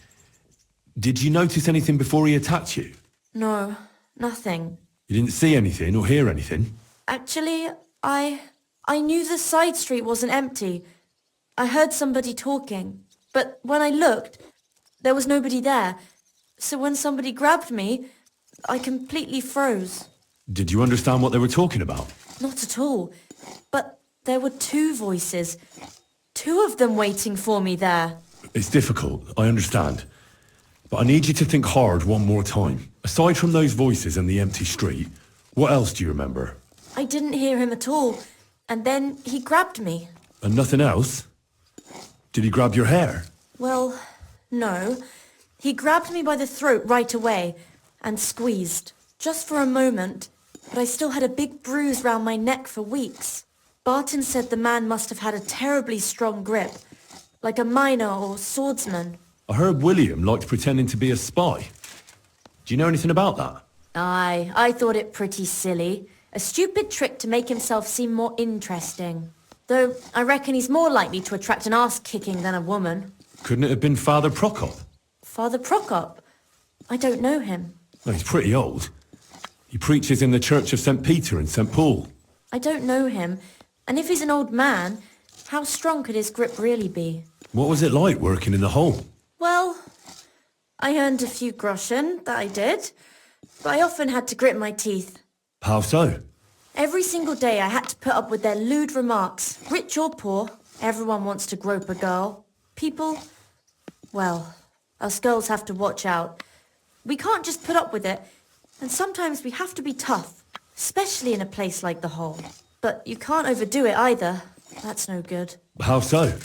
Did you notice anything before he attacked you? No, nothing. You didn't see anything or hear anything? Actually, I knew the side street wasn't empty. I heard somebody talking, but when I looked, there was nobody there. So when somebody grabbed me, I completely froze. Did you understand what they were talking about? Not at all. But there were two voices. Two of them waiting for me there. It's difficult, I understand. But I need you to think hard one more time. Aside from those voices and the empty street, what else do you remember? I didn't hear him at all. And then he grabbed me. And nothing else? Did he grab your hair? Well, no. He grabbed me by the throat right away and squeezed. Just for a moment. But I still had a big bruise round my neck for weeks. Barton said the man must have had a terribly strong grip. Like a miner or swordsman. I heard William liked pretending to be a spy. Do you know anything about that? Aye, I thought it pretty silly. A stupid trick to make himself seem more interesting. Though I reckon he's more likely to attract an ass-kicking than a woman. Couldn't it have been Father Prokop? Father Prokop? I don't know him. Well, he's pretty old. He preaches in the Church of St. Peter and St. Paul. I don't know him. And if he's an old man, how strong could his grip really be? What was it like working in the hole? Well, I earned a few groschen, that I did. But I often had to grit my teeth. How so? Every single day I had to put up with their lewd remarks. Rich or poor, everyone wants to grope a girl. People, well, us girls have to watch out. We can't just put up with it. And sometimes we have to be tough, especially in a place like the hole. But you can't overdo it either. That's no good. How so?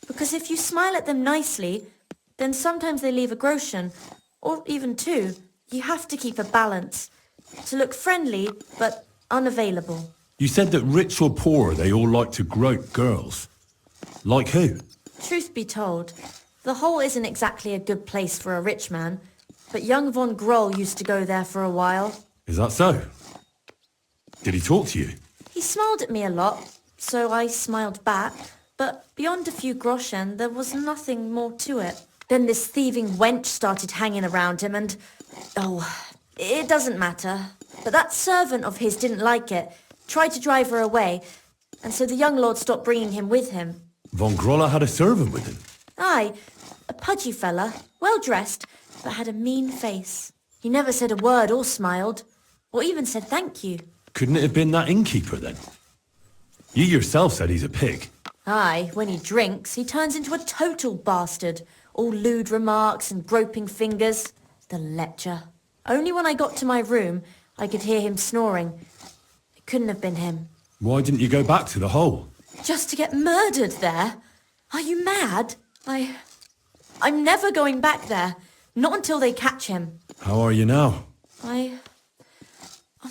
Because if you smile at them nicely, then sometimes they leave a groschen, or even two. You have to keep a balance. To look friendly, but unavailable. You said that rich or poor, they all like to grope girls. Like who? Truth be told, the hole isn't exactly a good place for a rich man, but young von Groll used to go there for a while. Is that so? Did he talk to you? He smiled at me a lot, so I smiled back, but beyond a few groschen, there was nothing more to it. Then this thieving wench started hanging around him and... oh, it doesn't matter. But that servant of his didn't like it, tried to drive her away, and so the young lord stopped bringing him with him. Von Groller had a servant with him? Aye, a pudgy fella, well-dressed, but had a mean face. He never said a word or smiled, or even said thank you. Couldn't it have been that innkeeper then? You yourself said he's a pig. Aye, when he drinks, he turns into a total bastard. All lewd remarks and groping fingers. The lecher. Only when I got to my room, I could hear him snoring. It couldn't have been him. Why didn't you go back to the hole? Just to get murdered there? Are you mad? I'm never going back there. Not until they catch him. How are you now? I'm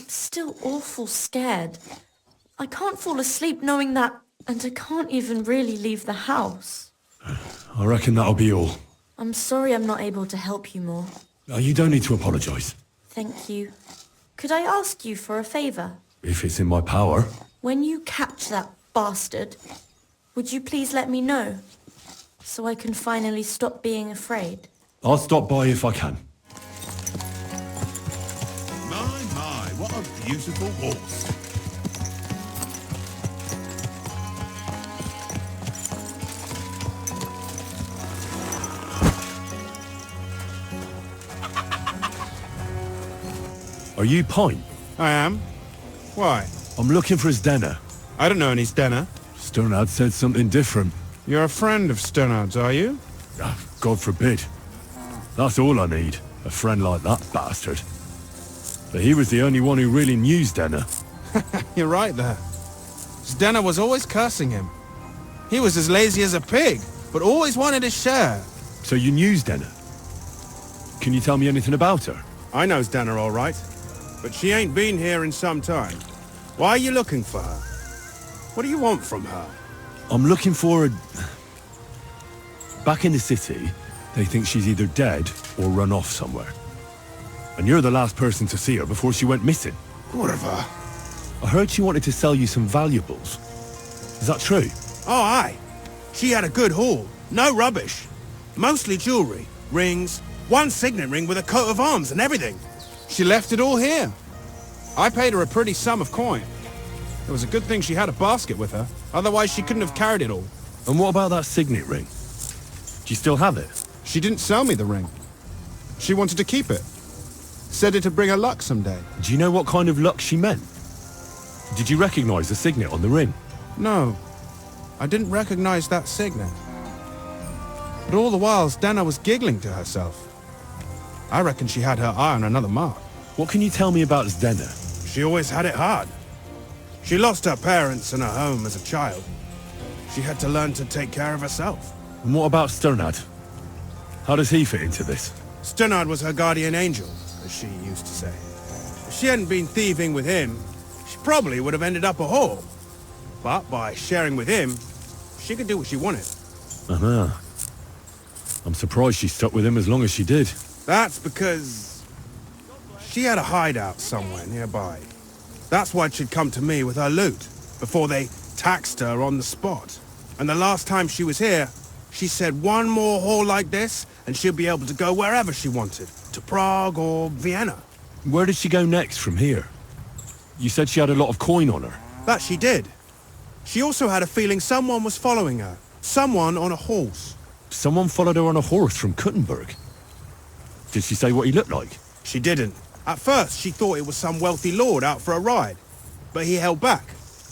still awful scared. I can't fall asleep knowing that, and I can't even really leave the house. I reckon that'll be all. I'm sorry I'm not able to help you more. You don't need to apologise. Thank you. Could I ask you for a favour? If it's in my power. When you catch that bastard, would you please let me know? So I can finally stop being afraid. I'll stop by if I can. My, what a beautiful horse. Are you Pine? I am. Why? I'm looking for his Denner. I don't know any Denner. Sternad said something different. You're a friend of Sternard's, are you? God forbid. That's all I need. A friend like that bastard. But he was the only one who really knew Denner. You're right there. Denner was always cursing him. He was as lazy as a pig, but always wanted his share. So you knew Denner? Can you tell me anything about her? I know Denner all right, but she ain't been here in some time. Why are you looking for her? What do you want from her? I'm looking for a... Back in the city, they think she's either dead or run off somewhere. And you're the last person to see her before she went missing. What of her? I heard she wanted to sell you some valuables. Is that true? Oh, aye. She had a good haul. No rubbish. Mostly jewellery, rings, one signet ring with a coat of arms and everything. She left it all here. I paid her a pretty sum of coin. It was a good thing she had a basket with her, otherwise she couldn't have carried it all. And what about that signet ring? Do you still have it? She didn't sell me the ring. She wanted to keep it. Said it'd bring her luck someday. Do you know what kind of luck she meant? Did you recognize the signet on the ring? No, I didn't recognize that signet. But all the while, Dana was giggling to herself. I reckon she had her eye on another mark. What can you tell me about Zdena? She always had it hard. She lost her parents and her home as a child. She had to learn to take care of herself. And what about Sternad? How does he fit into this? Sternad was her guardian angel, as she used to say. If she hadn't been thieving with him, she probably would have ended up a whore. But by sharing with him, she could do what she wanted. Uh-huh. I'm surprised she stuck with him as long as she did. That's because she had a hideout somewhere nearby. That's why she'd come to me with her loot, before they taxed her on the spot. And the last time she was here, she said one more haul like this, and she'll be able to go wherever she wanted. To Prague or Vienna. Where did she go next from here? You said she had a lot of coin on her. That she did. She also had a feeling someone was following her. Someone on a horse. Someone followed her on a horse from Kuttenberg. Did she say what he looked like? She didn't. At first, she thought it was some wealthy lord out for a ride. But he held back.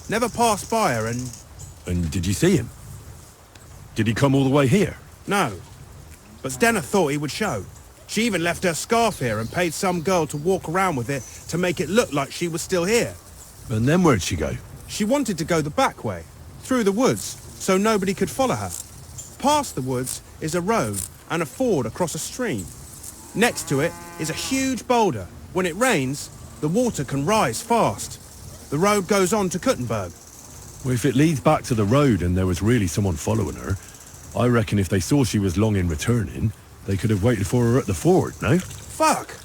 Never passed by her and... And did you see him? Did he come all the way here? No. But Zdena thought he would show. She even left her scarf here and paid some girl to walk around with it to make it look like she was still here. And then where'd she go? She wanted to go the back way, through the woods, so nobody could follow her. Past the woods is a road and a ford across a stream. Next to it is a huge boulder. When it rains, the water can rise fast. The road goes on to Kuttenberg. Well, if it leads back to the road and there was really someone following her, I reckon if they saw she was long in returning, they could have waited for her at the ford, no? Fuck!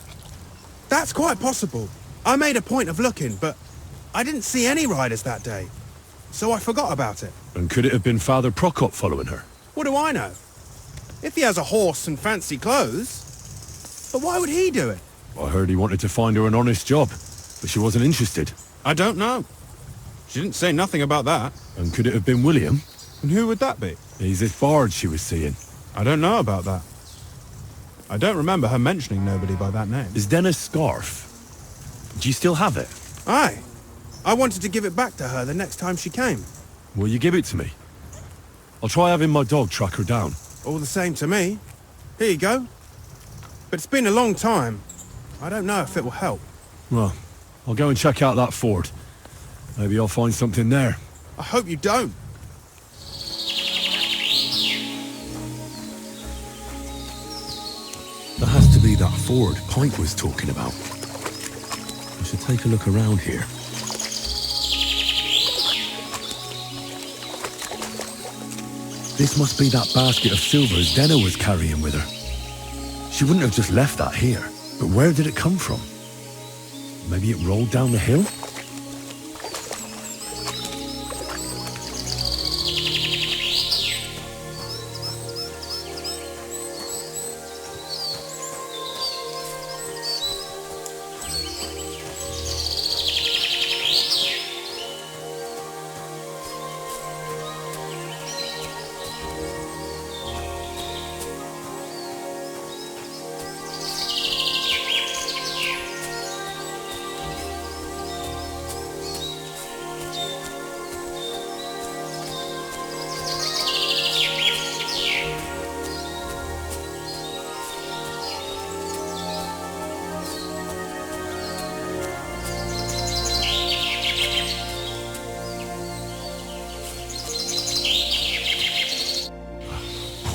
That's quite possible. I made a point of looking, but I didn't see any riders that day. So I forgot about it. And could it have been Father Prokop following her? What do I know? If he has a horse and fancy clothes. But why would he do it? I heard he wanted to find her an honest job, but she wasn't interested. I don't know. She didn't say nothing about that. And could it have been William? And who would that be? He's this bard she was seeing. I don't know about that. I don't remember her mentioning nobody by that name. Is Denna's scarf? Do you still have it? Aye. I wanted to give it back to her the next time she came. Will you give it to me? I'll try having my dog track her down. All the same to me. Here you go. But it's been a long time. I don't know if it will help. Well, I'll go and check out that ford. Maybe I'll find something there. I hope you don't. That has to be that ford Pike was talking about. I should take a look around here. This must be that basket of silver Zdena was carrying with her. She wouldn't have just left that here. But where did it come from? Maybe it rolled down the hill?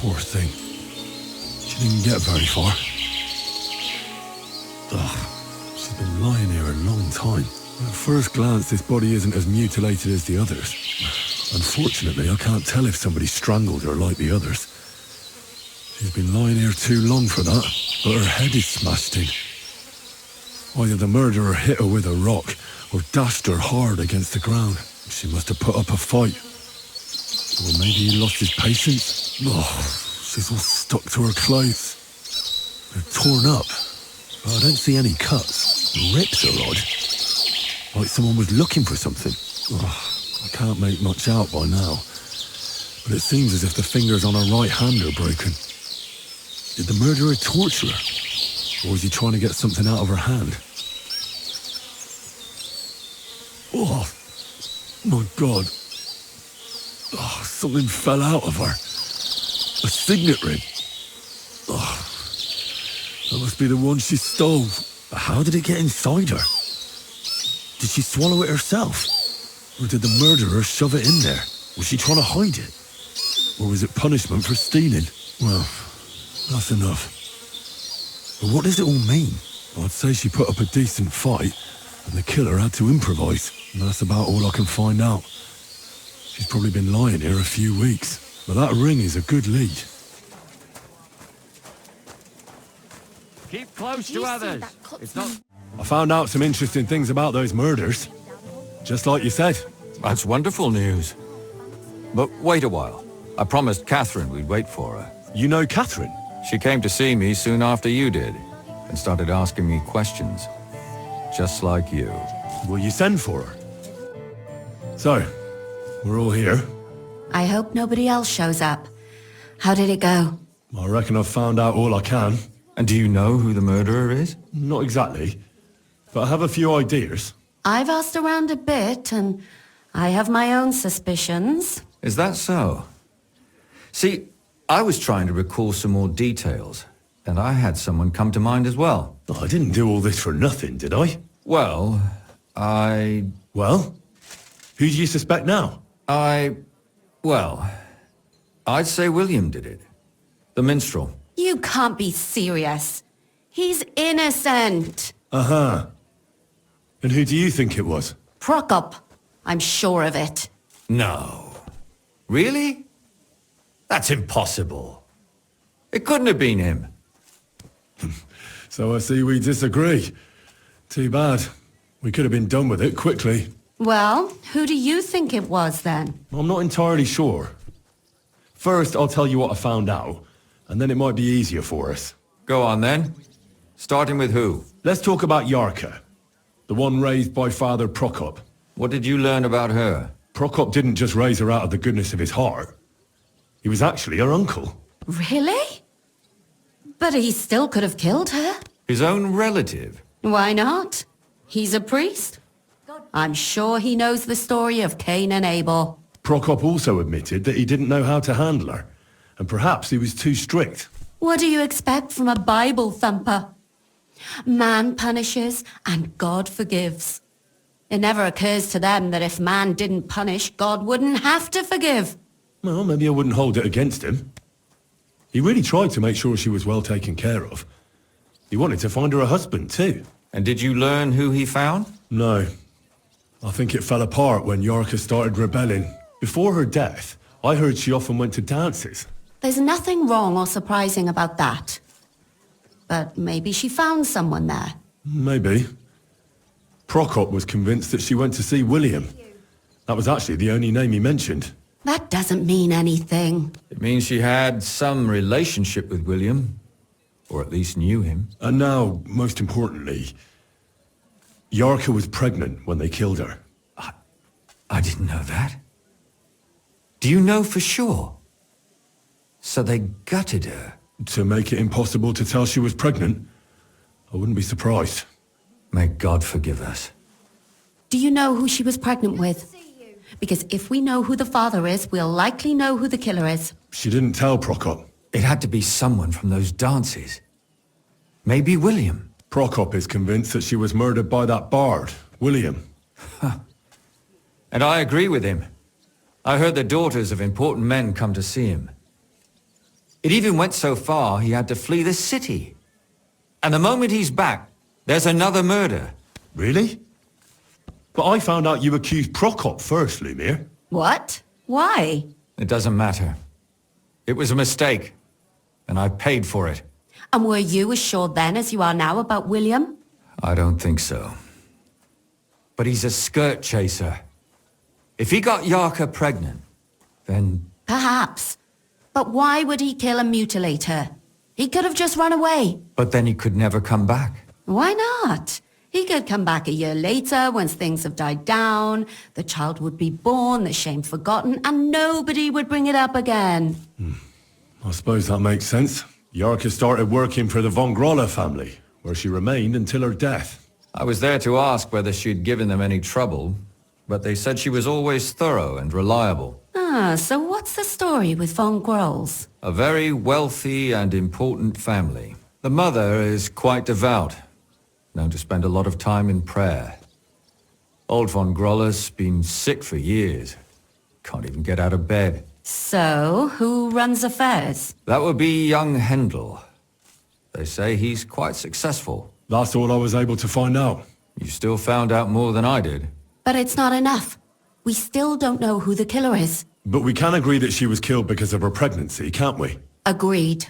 Poor thing. She didn't get very far. Ugh, she's been lying here a long time. At first glance, this body isn't as mutilated as the others. Unfortunately, I can't tell if somebody strangled her like the others. She's been lying here too long for that, but her head is smashed in. Either the murderer hit her with a rock, or dashed her hard against the ground. She must have put up a fight. Or maybe he lost his patience. Oh, she's all stuck to her clothes. They're torn up, but I don't see any cuts. The rips are odd. Like someone was looking for something. Oh, I can't make much out by now. But it seems as if the fingers on her right hand are broken. Did the murderer torture her? Or was he trying to get something out of her hand? Oh, my God. Oh, something fell out of her. A signet ring. Oh, that must be be the one she stole. But how did it get inside her? Did she swallow it herself? Or did the murderer shove it in there? Was she trying to hide it? Or was it punishment for stealing? Well, that's enough. But what does it all mean? I'd say she put up a decent fight, and the killer had to improvise. And that's about all I can find out. She's probably been lying here a few weeks. But that ring is a good lead. Keep close to others. It's not... I found out some interesting things about those murders. Just like you said. That's wonderful news. But wait a while. I promised Catherine we'd wait for her. You know Catherine? She came to see me soon after you did, and started asking me questions. Just like you. Will you send for her? So, we're all here. I hope nobody else shows up. How did it go? I reckon I've found out all I can. And do you know who the murderer is? Not exactly, but I have a few ideas. I've asked around a bit, and I have my own suspicions. Is that so? See, I was trying to recall some more details, and I had someone come to mind as well. I didn't do all this for nothing, did I? Well, Well? Who do you suspect now? Well, I'd say William did it. The minstrel. You can't be serious. He's innocent. Uh-huh. And who do you think it was? Prokop. I'm sure of it. No. Really? That's impossible. It couldn't have been him. So I see we disagree. Too bad. We could have been done with it quickly. Well, who do you think it was then? I'm not entirely sure. First, I'll tell you what I found out, and then it might be easier for us. Go on then. Starting with who? Let's talk about Yarka, the one raised by Father Prokop. What did you learn about her? Prokop didn't just raise her out of the goodness of his heart. He was actually her uncle. Really? But he still could have killed her. His own relative? Why not? He's a priest. I'm sure he knows the story of Cain and Abel. Prokop also admitted that he didn't know how to handle her, and perhaps he was too strict. What do you expect from a Bible thumper? Man punishes and God forgives. It never occurs to them that if man didn't punish, God wouldn't have to forgive. Well, maybe I wouldn't hold it against him. He really tried to make sure she was well taken care of. He wanted to find her a husband, too. And did you learn who he found? No. I think it fell apart when Yarka started rebelling. Before her death, I heard she often went to dances. There's nothing wrong or surprising about that. But maybe she found someone there. Maybe. Prokop was convinced that she went to see William. That was actually the only name he mentioned. That doesn't mean anything. It means she had some relationship with William. Or at least knew him. And now, most importantly, Yarka was pregnant when they killed her. I didn't know that. Do you know for sure? So they gutted her? To make it impossible to tell she was pregnant? I wouldn't be surprised. May God forgive us. Do you know who she was pregnant with? Because if we know who the father is, we'll likely know who the killer is. She didn't tell Prokop. It had to be someone from those dances. Maybe William. Prokop is convinced that she was murdered by that bard, William. And I agree with him. I heard the daughters of important men come to see him. It even went so far he had to flee the city. And the moment he's back, there's another murder. Really? But I found out you accused Prokop first, Lumir. What? Why? It doesn't matter. It was a mistake. And I paid for it. And were you as sure then as you are now about William? I don't think so. But he's a skirt chaser. If he got Yarka pregnant, then... Perhaps. But why would he kill and mutilate her? He could have just run away. But then he could never come back. Why not? He could come back a year later, once things have died down, the child would be born, the shame forgotten, and nobody would bring it up again. I suppose that makes sense. Yarka started working for the von Groller family, where she remained until her death. I was there to ask whether she'd given them any trouble, but they said she was always thorough and reliable. Ah, so what's the story with von Grolls? A very wealthy and important family. The mother is quite devout, known to spend a lot of time in prayer. Old von Groller's been sick for years. Can't even get out of bed. So, who runs affairs? That would be young Hendel. They say he's quite successful. That's all I was able to find out. You still found out more than I did. But it's not enough. We still don't know who the killer is. But we can agree that she was killed because of her pregnancy, can't we? Agreed.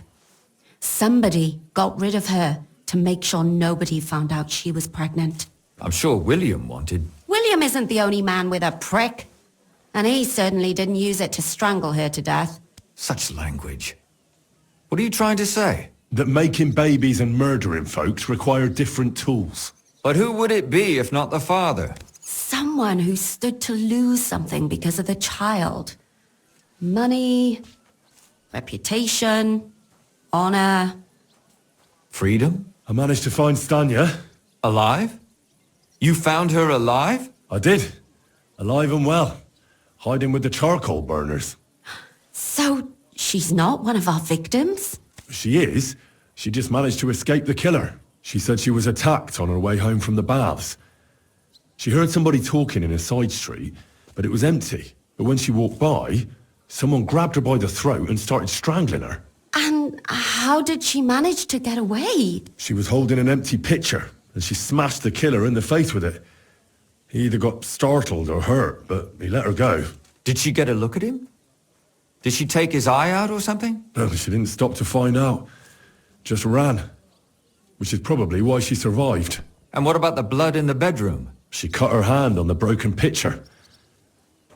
Somebody got rid of her to make sure nobody found out she was pregnant. I'm sure William wanted... William isn't the only man with a prick. And he certainly didn't use it to strangle her to death. Such language. What are you trying to say? That making babies and murdering folks require different tools. But who would it be if not the father? Someone who stood to lose something because of the child. Money, reputation, honor. Freedom? I managed to find Stanya. Alive? You found her alive? I did. Alive and well. Hiding with the charcoal burners. So, she's not one of our victims? She is. She just managed to escape the killer. She said she was attacked on her way home from the baths. She heard somebody talking in a side street, but it was empty. But when she walked by, someone grabbed her by the throat and started strangling her. And how did she manage to get away? She was holding an empty pitcher, and she smashed the killer in the face with it. He either got startled or hurt, but he let her go. Did she get a look at him? Did she take his eye out or something? No, she didn't stop to find out. Just ran. Which is probably why she survived. And what about the blood in the bedroom? She cut her hand on the broken pitcher.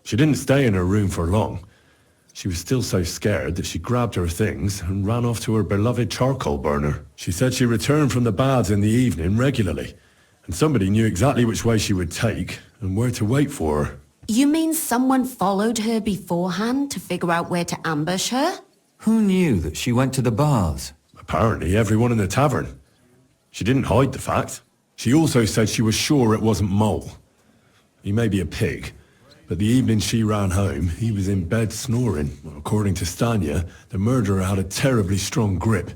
She didn't stay in her room for long. She was still so scared that she grabbed her things and ran off to her beloved charcoal burner. She said she returned from the baths in the evening regularly, and somebody knew exactly which way she would take and where to wait for her. You mean someone followed her beforehand to figure out where to ambush her? Who knew that she went to the baths? Apparently everyone in the tavern. She didn't hide the fact. She also said she was sure it wasn't Mole. He may be a pig, but the evening she ran home, he was in bed snoring. According to Stanya, the murderer had a terribly strong grip.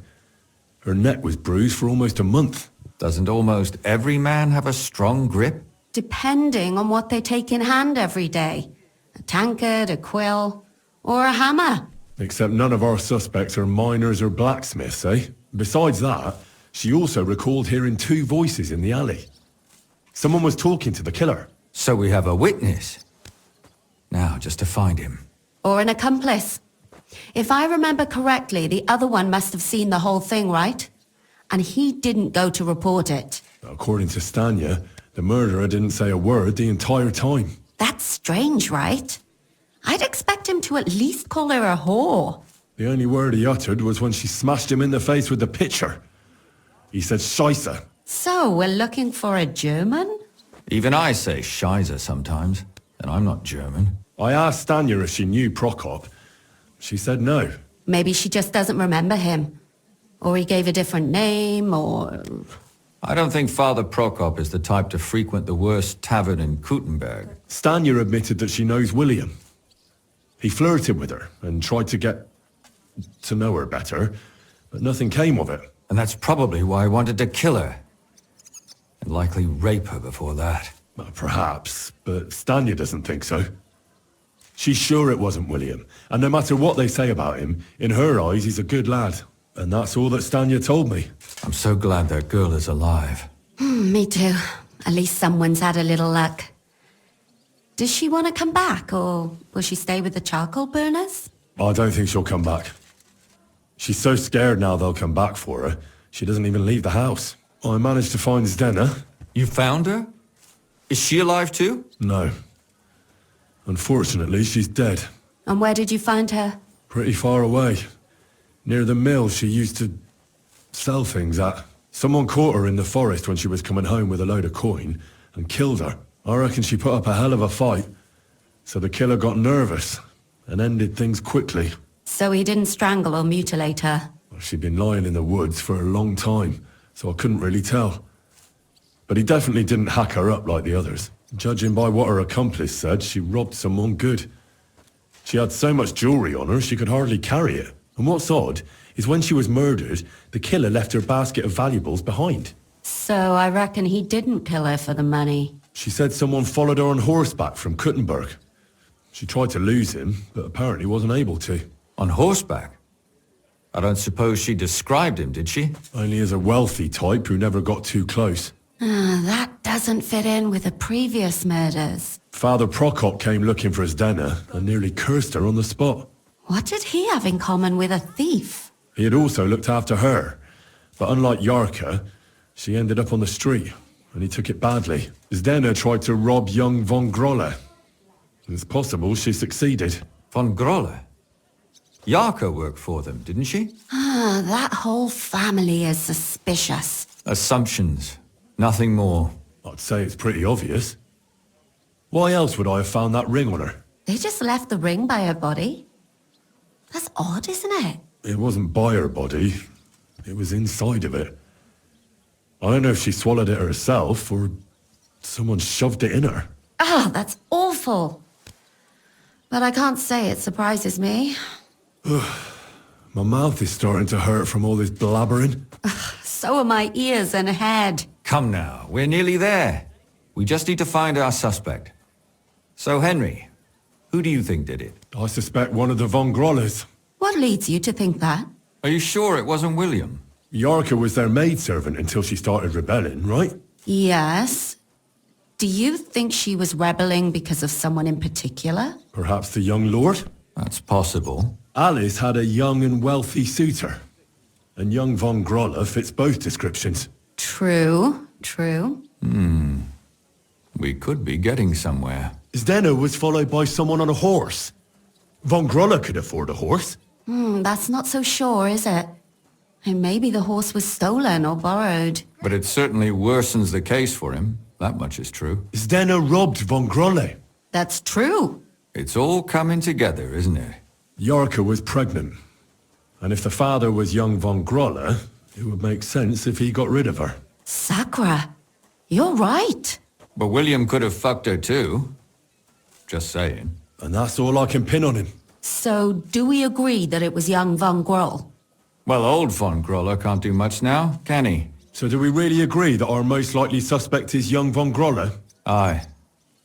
Her neck was bruised for almost a month. Doesn't almost every man have a strong grip? Depending on what they take in hand every day. A tankard, a quill, or a hammer. Except none of our suspects are miners or blacksmiths, eh? Besides that, she also recalled hearing two voices in the alley. Someone was talking to the killer. So we have a witness. Now, just to find him. Or an accomplice. If I remember correctly, the other one must have seen the whole thing, right? And he didn't go to report it. According to Stanya, the murderer didn't say a word the entire time. That's strange, right? I'd expect him to at least call her a whore. The only word he uttered was when she smashed him in the face with the pitcher. He said Scheisse. So, we're looking for a German? Even I say Scheiße sometimes, and I'm not German. I asked Stanya if she knew Prokop. She said no. Maybe she just doesn't remember him. Or he gave a different name, or... I don't think Father Prokop is the type to frequent the worst tavern in Kuttenberg. Stanya admitted that she knows William. He flirted with her and tried to get to know her better, but nothing came of it. And that's probably why I wanted to kill her. And likely rape her before that. Well, perhaps, but Stanya doesn't think so. She's sure it wasn't William, and no matter what they say about him, in her eyes he's a good lad. And that's all that Stanya told me. I'm so glad that girl is alive. Me too. At least someone's had a little luck. Does she want to come back, or will she stay with the charcoal burners? I don't think she'll come back. She's so scared now they'll come back for her, she doesn't even leave the house. I managed to find Zdena. You found her? Is she alive too? No. Unfortunately, she's dead. And where did you find her? Pretty far away. Near the mill she used to sell things at. Someone caught her in the forest when she was coming home with a load of coin and killed her. I reckon she put up a hell of a fight. So the killer got nervous and ended things quickly. So he didn't strangle or mutilate her? Well, she'd been lying in the woods for a long time, so I couldn't really tell. But he definitely didn't hack her up like the others. Judging by what her accomplice said, she robbed someone good. She had so much jewellery on her, she could hardly carry it. And what's odd, is when she was murdered, the killer left her basket of valuables behind. So I reckon he didn't kill her for the money. She said someone followed her on horseback from Kuttenberg. She tried to lose him, but apparently wasn't able to. On horseback? I don't suppose she described him, did she? Only as a wealthy type who never got too close. That doesn't fit in with the previous murders. Father Prokop came looking for Zdena and nearly cursed her on the spot. What did he have in common with a thief? He had also looked after her, but unlike Yarka, she ended up on the street, and he took it badly. Zdena tried to rob young von Grolle. It's possible she succeeded. Von Grolle? Yarka worked for them, didn't she? That whole family is suspicious. Assumptions. Nothing more. I'd say it's pretty obvious. Why else would I have found that ring on her? They just left the ring by her body. That's odd, isn't it? It wasn't by her body. It was inside of it. I don't know if she swallowed it herself or someone shoved it in her. That's awful. But I can't say it surprises me. My mouth is starting to hurt from all this blabbering. So are my ears and head. Come now, we're nearly there. We just need to find our suspect. So, Henry, who do you think did it? I suspect one of the von Grolles. What leads you to think that? Are you sure it wasn't William? Yarka was their maidservant until she started rebelling, right? Yes. Do you think she was rebelling because of someone in particular? Perhaps the young lord? That's possible. Alice had a young and wealthy suitor. And young von Grolle fits both descriptions. True. We could be getting somewhere. Zdena was followed by someone on a horse. Von Grolle could afford a horse. That's not so sure, is it? And maybe the horse was stolen or borrowed. But it certainly worsens the case for him. That much is true. Zdena robbed von Grolle. That's true. It's all coming together, isn't it? Yarka was pregnant. And if the father was young von Grolle, it would make sense if he got rid of her. Sakura, you're right. But William could have fucked her too. Just saying. And that's all I can pin on him. So, do we agree that it was young von Groll? Well, old von Grolle can't do much now, can he? So do we really agree that our most likely suspect is young von Grolle? Aye.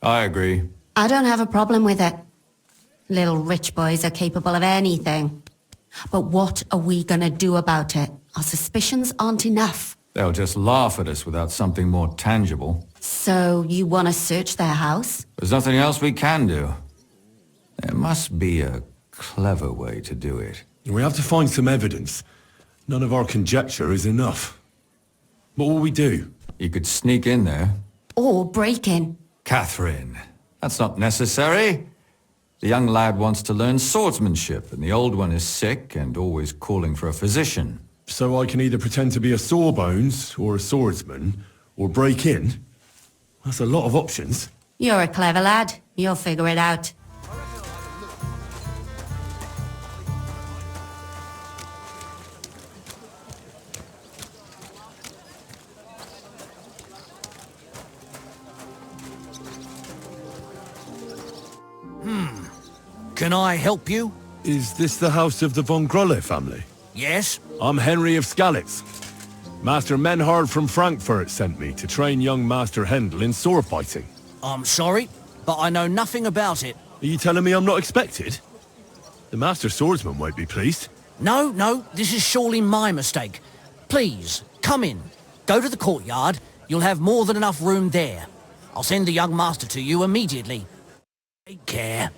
I agree. I don't have a problem with it. Little rich boys are capable of anything. But what are we gonna do about it? Our suspicions aren't enough. They'll just laugh at us without something more tangible. So, you wanna search their house? There's nothing else we can do. There must be a clever way to do it. We have to find some evidence. None of our conjecture is enough. What will we do? You could sneak in there. Or break in. Catherine, that's not necessary. The young lad wants to learn swordsmanship, and the old one is sick and always calling for a physician. So I can either pretend to be a sawbones or a swordsman, or break in? That's a lot of options. You're a clever lad. You'll figure it out. Can I help you? Is this the house of the von Grolle family? Yes? I'm Henry of Skalitz. Master Menhard from Frankfurt sent me to train young Master Hendel in sword fighting. I'm sorry, but I know nothing about it. Are you telling me I'm not expected? The Master Swordsman won't be pleased. No, this is surely my mistake. Please, come in. Go to the courtyard. You'll have more than enough room there. I'll send the young master to you immediately. Take care.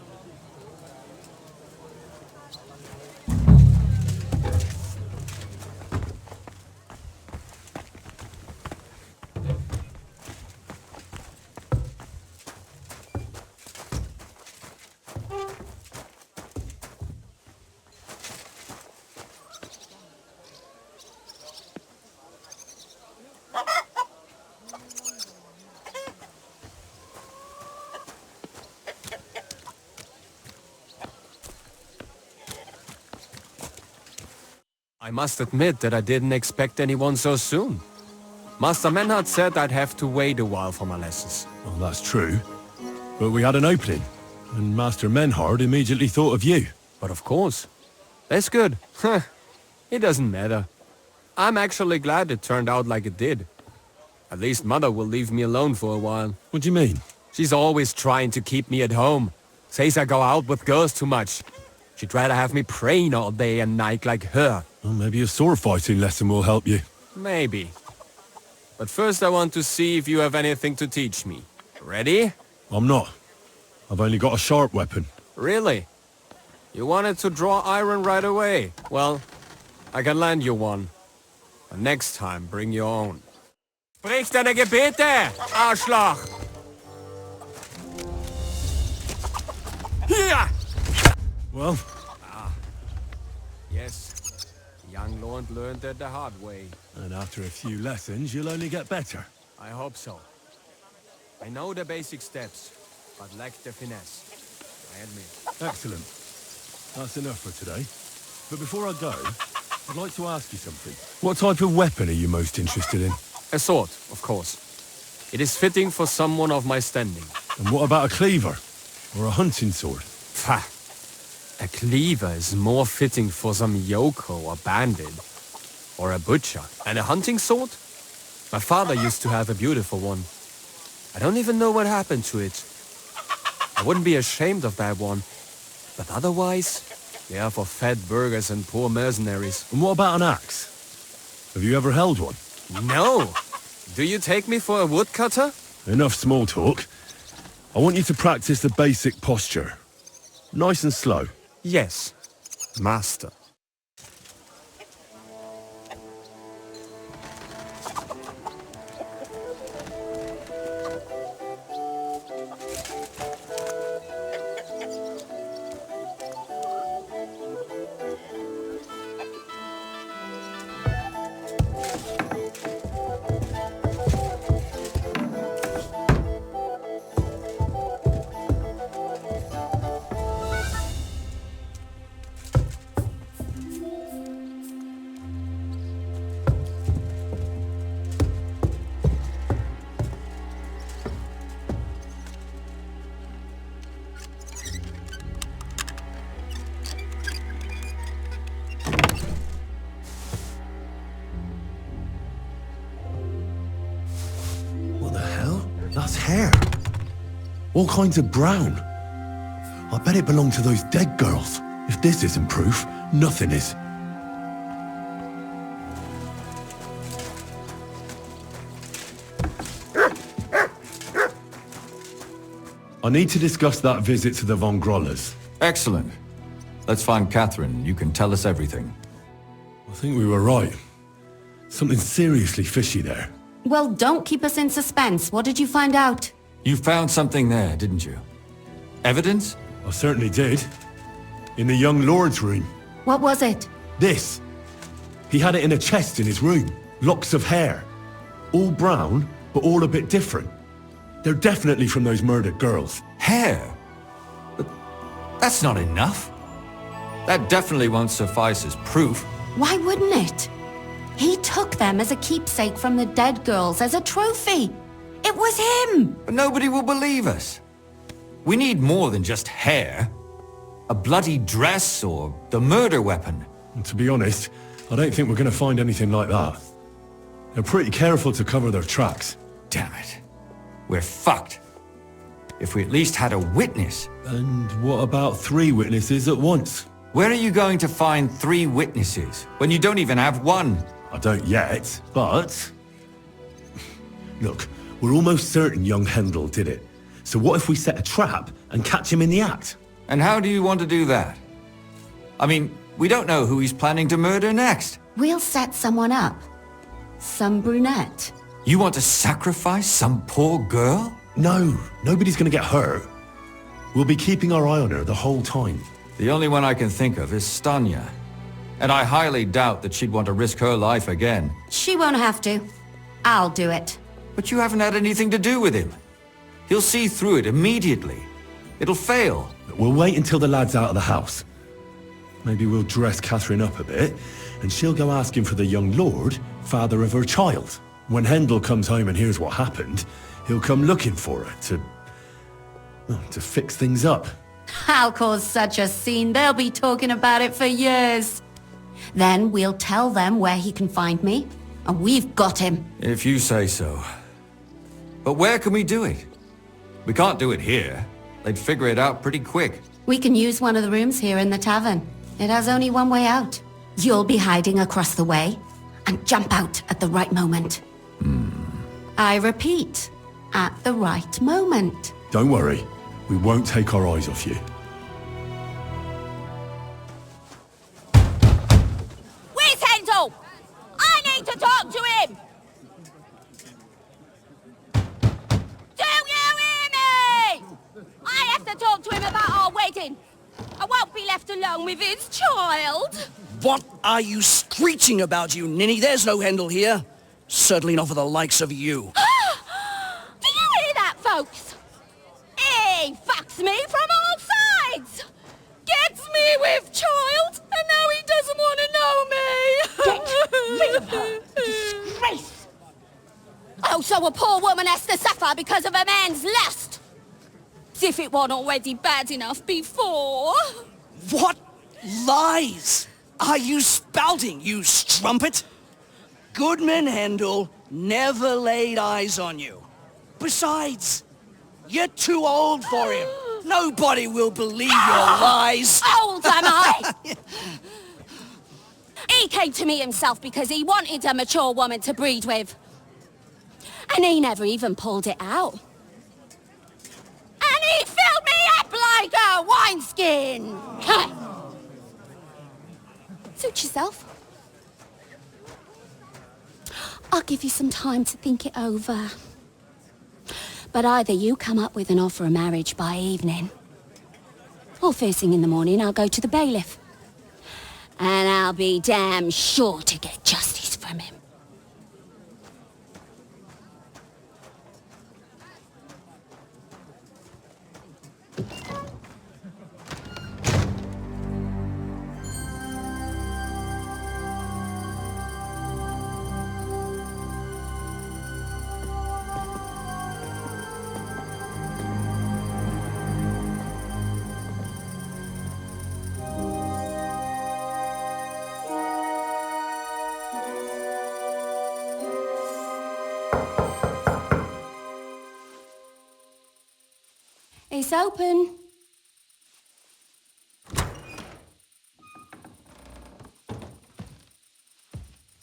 I must admit that I didn't expect anyone so soon. Master Menhard said I'd have to wait a while for my lessons. Well, that's true. But we had an opening, and Master Menhard immediately thought of you. But of course. That's good. It doesn't matter. I'm actually glad it turned out like it did. At least Mother will leave me alone for a while. What do you mean? She's always trying to keep me at home. Says I go out with girls too much. She'd rather have me praying all day and night like her. Well, maybe a sword fighting lesson will help you. Maybe. But first I want to see if you have anything to teach me. Ready? I'm not. I've only got a sharp weapon. Really? You wanted to draw iron right away. Well, I can lend you one. But next time, bring your own. Sprich deine Gebete, Arschloch! Here! Well? Yes. The young lord learned that the hard way. And after a few lessons, you'll only get better. I hope so. I know the basic steps, but lack the finesse. I admit. Excellent. That's enough for today. But before I go, I'd like to ask you something. What type of weapon are you most interested in? A sword, of course. It is fitting for someone of my standing. And what about a cleaver? Or a hunting sword? Pah! A cleaver is more fitting for some yokel or bandit. Or a butcher. And a hunting sword? My father used to have a beautiful one. I don't even know what happened to it. I wouldn't be ashamed of that one. But otherwise, they are for fat burghers and poor mercenaries. And what about an axe? Have you ever held one? No! Do you take me for a woodcutter? Enough small talk. I want you to practice the basic posture. Nice and slow. Yes, master. That's hair. All kinds of brown. I bet it belonged to those dead girls. If this isn't proof, nothing is. I need to discuss that visit to the Von Grollas. Excellent. Let's find Catherine. You can tell us everything. I think we were right. Something seriously fishy there. Well, don't keep us in suspense. What did you find out? You found something there, didn't you? Evidence? I certainly did. In the young lord's room. What was it? This. He had it in a chest in his room. Locks of hair. All brown, but all a bit different. They're definitely from those murdered girls. Hair? But that's not enough. That definitely won't suffice as proof. Why wouldn't it? He took them as a keepsake from the dead girls, as a trophy. It was him! But nobody will believe us. We need more than just hair. A bloody dress or the murder weapon. And to be honest, I don't think we're going to find anything like that. They're pretty careful to cover their tracks. Damn it. We're fucked. If we at least had a witness. And what about 3 witnesses at once? Where are you going to find 3 witnesses when you don't even have one? I don't yet, but... Look, we're almost certain young Hendel did it. So what if we set a trap and catch him in the act? And how do you want to do that? I mean, we don't know who he's planning to murder next. We'll set someone up. Some brunette. You want to sacrifice some poor girl? No, nobody's going to get hurt. We'll be keeping our eye on her the whole time. The only one I can think of is Stanya. And I highly doubt that she'd want to risk her life again. She won't have to. I'll do it. But you haven't had anything to do with him. He'll see through it immediately. It'll fail. We'll wait until the lad's out of the house. Maybe we'll dress Catherine up a bit, and she'll go asking for the young lord, father of her child. When Hendel comes home and hears what happened, he'll come looking for her to fix things up. I'll cause such a scene, they'll be talking about it for years. Then we'll tell them where he can find me, and we've got him. If you say so. But where can we do it? We can't do it here. They'd figure it out pretty quick. We can use one of the rooms here in the tavern. It has only one way out. You'll be hiding across the way, and jump out at the right moment. I repeat, at the right moment. Don't worry. We won't take our eyes off you. Where's Handel? I need to talk to him! Do you hear me? I have to talk to him about our wedding. I won't be left alone with his child. What are you screeching about, you ninny? There's no Handel here. Certainly not for the likes of you. Do you hear that, folks? He fucks me from all sides. Gets me with child, and now he doesn't want to know me. Get rid of her. Disgrace. Oh, so a poor woman has to suffer because of a man's lust. As if it wasn't already bad enough before. What lies are you spouting, you strumpet? Goodman Handel never laid eyes on you. Besides, you're too old for him. Nobody will believe your lies. Old am I? He came to me himself because he wanted a mature woman to breed with. And he never even pulled it out. And he filled me up like a wineskin. Suit yourself. I'll give you some time to think it over. But either you come up with an offer of marriage by evening, or first thing in the morning I'll go to the bailiff. And I'll be damn sure to get justice from him. It's open.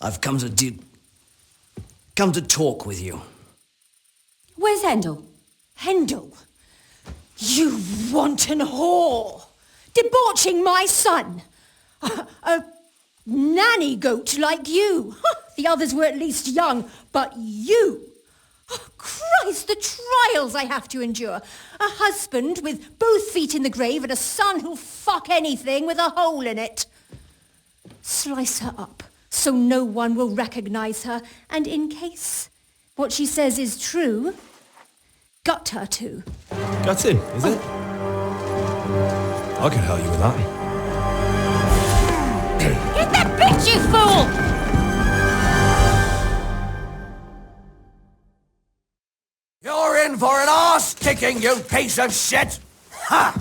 I've come to talk with you. Where's Handel? Handel? You wanton whore! Debauching my son! A nanny goat like you! The others were at least young, but you! Oh, Christ, the trials I have to endure. A husband with both feet in the grave and a son who'll fuck anything with a hole in it. Slice her up so no one will recognize her, and in case what she says is true, gut her too. Gutting, is it? I can help you with that. Hit that bitch, you fool! You're in for an arse kicking, you piece of shit! Ha!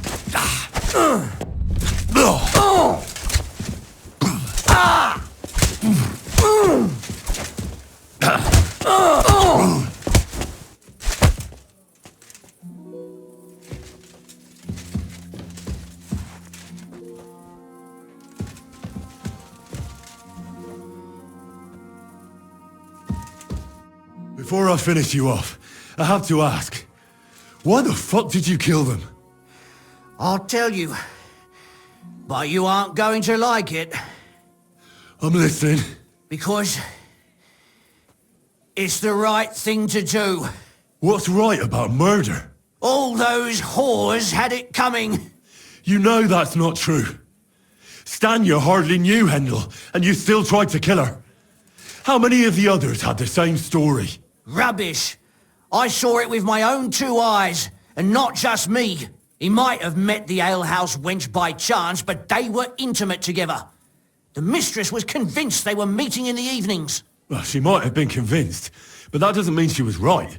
Before I finish you off, I have to ask, why the fuck did you kill them? I'll tell you, but you aren't going to like it. I'm listening. Because it's the right thing to do. What's right about murder? All those whores had it coming. You know that's not true. Stanya hardly knew Handel, and you still tried to kill her. How many of the others had the same story? Rubbish. I saw it with my own two eyes, and not just me. He might have met the alehouse wench by chance, but they were intimate together. The mistress was convinced they were meeting in the evenings. Well, she might have been convinced, but that doesn't mean she was right.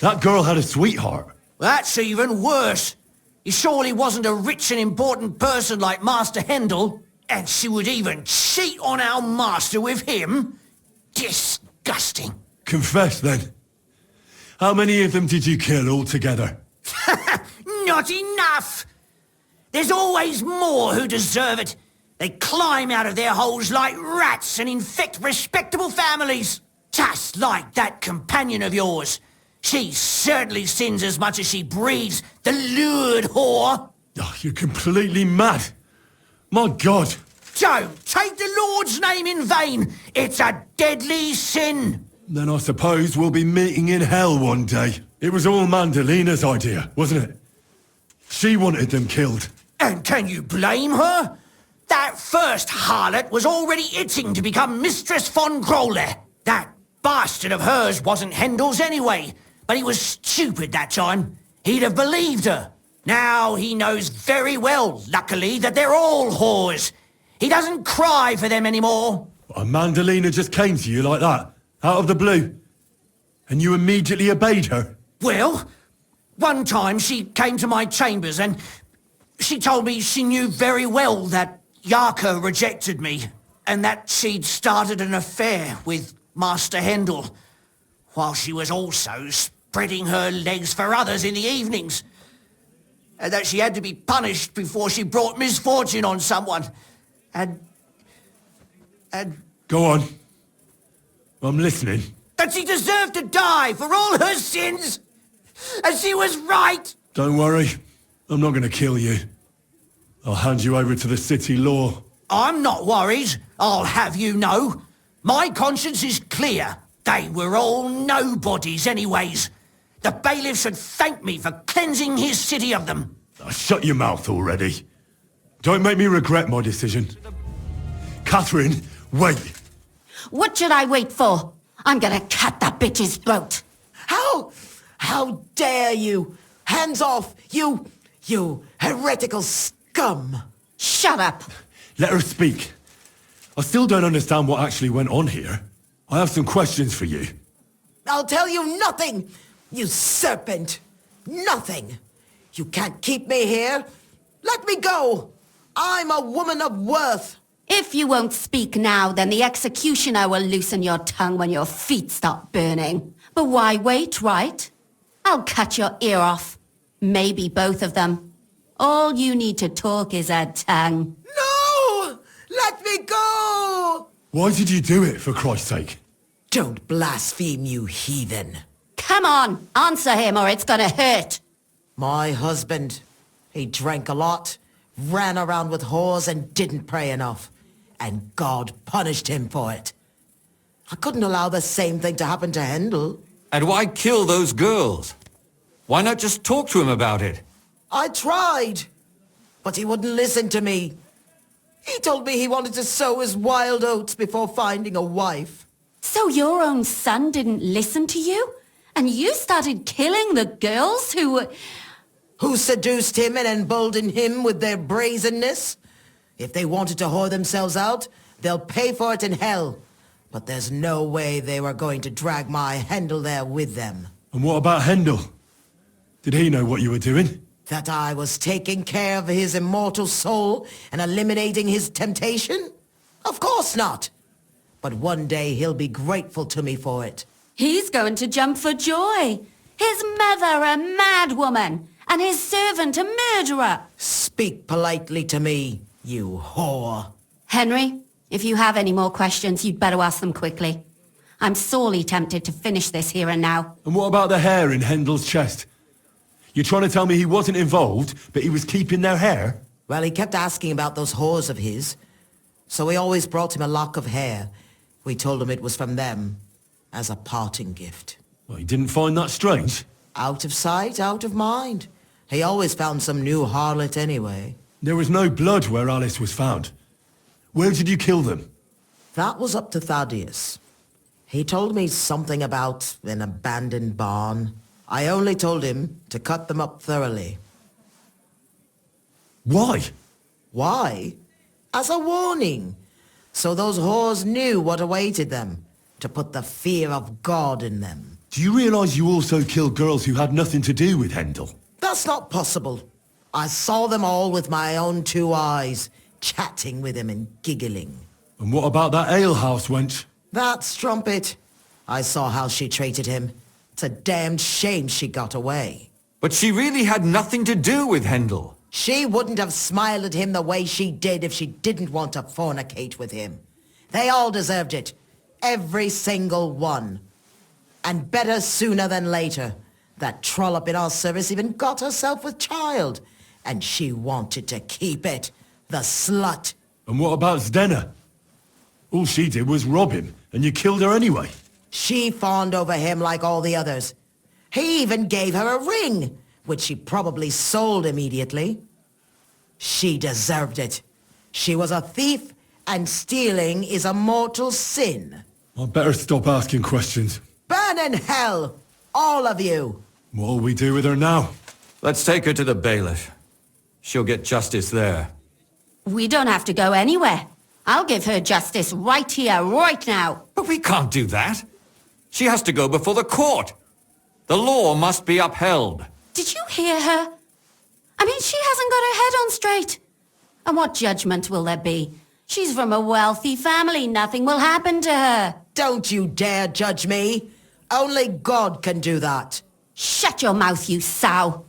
That girl had a sweetheart. That's even worse. He surely wasn't a rich and important person like Master Handel. And she would even cheat on our master with him? Disgusting. Confess, then. How many of them did you kill altogether? Not enough! There's always more who deserve it. They climb out of their holes like rats and infect respectable families. Just like that companion of yours. She certainly sins as much as she breeds, the lured whore. Oh, you're completely mad. My God. Don't take the Lord's name in vain. It's a deadly sin. Then I suppose we'll be meeting in hell one day. It was all Mandalina's idea, wasn't it? She wanted them killed. And can you blame her? That first harlot was already itching to become Mistress von Grole. That bastard of hers wasn't Handel's anyway, but he was stupid that time. He'd have believed her. Now he knows very well, luckily, that they're all whores. He doesn't cry for them anymore. And Mandalina just came to you like that, out of the blue. And you immediately obeyed her? Well, one time she came to my chambers and she told me she knew very well that Yaka rejected me and that she'd started an affair with Master Handel, while she was also spreading her legs for others in the evenings. And that she had to be punished before she brought misfortune on someone. And... Go on. I'm listening. That she deserved to die for all her sins! And she was right! Don't worry. I'm not going to kill you. I'll hand you over to the city law. I'm not worried, I'll have you know. My conscience is clear. They were all nobodies anyways. The bailiff should thank me for cleansing his city of them. Oh, shut your mouth already. Don't make me regret my decision. Catherine, wait. What should I wait for? I'm gonna cut that bitch's throat. How dare you? Hands off, you heretical scum. Shut up. Let her speak. I still don't understand what actually went on here. I have some questions for you. I'll tell you nothing, you serpent. Nothing. You can't keep me here. Let me go. I'm a woman of worth. If you won't speak now, then the executioner will loosen your tongue when your feet start burning. But why wait, right? I'll cut your ear off. Maybe both of them. All you need to talk is a tongue. No! Let me go! Why did you do it, for Christ's sake? Don't blaspheme, you heathen. Come on, answer him or it's gonna hurt. My husband, he drank a lot, ran around with whores and didn't pray enough. And God punished him for it. I couldn't allow the same thing to happen to Handel. And why kill those girls? Why not just talk to him about it? I tried, but he wouldn't listen to me. He told me he wanted to sow his wild oats before finding a wife. So your own son didn't listen to you? And you started killing the girls who seduced him and emboldened him with their brazenness? If they wanted to whore themselves out, they'll pay for it in hell. But there's no way they were going to drag my Handel there with them. And what about Handel? Did he know what you were doing? That I was taking care of his immortal soul and eliminating his temptation? Of course not. But one day he'll be grateful to me for it. He's going to jump for joy. His mother a mad woman, and his servant a murderer. Speak politely to me, you whore. Henry, if you have any more questions, you'd better ask them quickly. I'm sorely tempted to finish this here and now. And what about the hair in Handel's chest? You're trying to tell me he wasn't involved, but he was keeping their hair? Well, he kept asking about those whores of his. So we always brought him a lock of hair. We told him it was from them, as a parting gift. Well, he didn't find that strange? Out of sight, out of mind. He always found some new harlot anyway. There was no blood where Alice was found. Where did you kill them? That was up to Thaddeus. He told me something about an abandoned barn. I only told him to cut them up thoroughly. Why? Why? As a warning. So those whores knew what awaited them. To put the fear of God in them. Do you realize you also killed girls who had nothing to do with Handel? That's not possible. I saw them all with my own 2 eyes. chatting with him and giggling. And what about that alehouse wench? That strumpet. I saw how she treated him. It's a damned shame she got away. But she really had nothing to do with Hendel. She wouldn't have smiled at him the way she did if she didn't want to fornicate with him. They all deserved it. Every single one. And better sooner than later. That trollop in our service even got herself with child. And she wanted to keep it. The slut. And what about Zdena? All she did was rob him, and you killed her anyway. She fawned over him like all the others. He even gave her a ring, which she probably sold immediately. She deserved it. She was a thief, and stealing is a mortal sin. I'd better stop asking questions. Burn in hell, all of you. What'll we do with her now? Let's take her to the bailiff. She'll get justice there. We don't have to go anywhere. I'll give her justice right here, right now. But we can't do that. She has to go before the court. The law must be upheld. Did you hear her? I mean, she hasn't got her head on straight. And what judgment will there be? She's from a wealthy family. Nothing will happen to her. Don't you dare judge me. Only God can do that. Shut your mouth, you sow.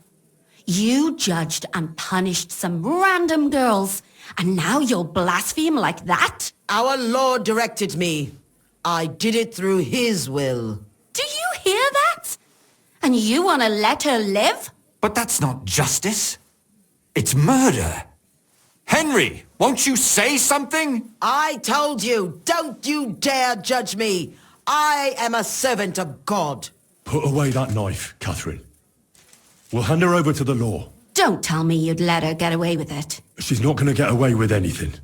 You judged and punished some random girls, and now you'll blaspheme like that? Our Lord directed me. I did it through His will. Do you hear that? And you want to let her live? But that's not justice. It's murder. Henry, won't you say something? I told you, don't you dare judge me. I am a servant of God. Put away that knife, Catherine. We'll hand her over to the law. Don't tell me you'd let her get away with it. She's not going to get away with anything.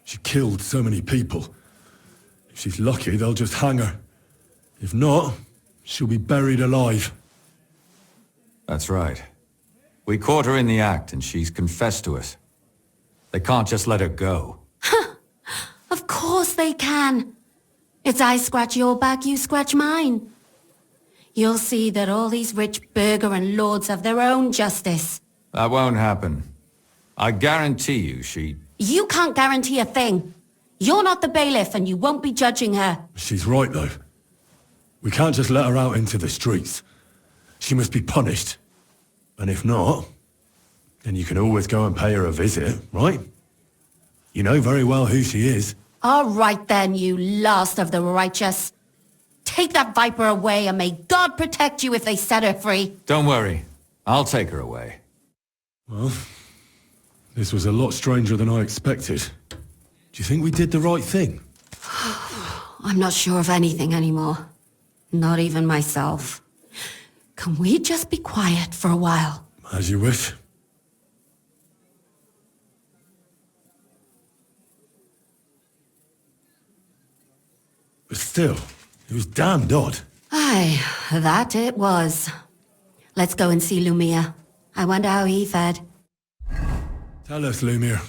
She killed so many people. If she's lucky, they'll just hang her. If not, she'll be buried alive. That's right. We caught her in the act, and she's confessed to us. They can't just let her go. Of course they can. It's I scratch your back, you scratch mine. You'll see that all these rich burgher and lords have their own justice. That won't happen. I guarantee you she... You can't guarantee a thing. You're not the bailiff and you won't be judging her. She's right, though. We can't just let her out into the streets. She must be punished. And if not, then you can always go and pay her a visit, right? You know very well who she is. All right then, you last of the righteous. Take that viper away and may God protect you if they set her free. Don't worry. I'll take her away. Well, this was a lot stranger than I expected. Do you think we did the right thing? I'm not sure of anything anymore. Not even myself. Can we just be quiet for a while? As you wish. But still, it was damned odd. Aye, that it was. Let's go and see Lumia. I wonder how he fared. Tell us, Lumiere.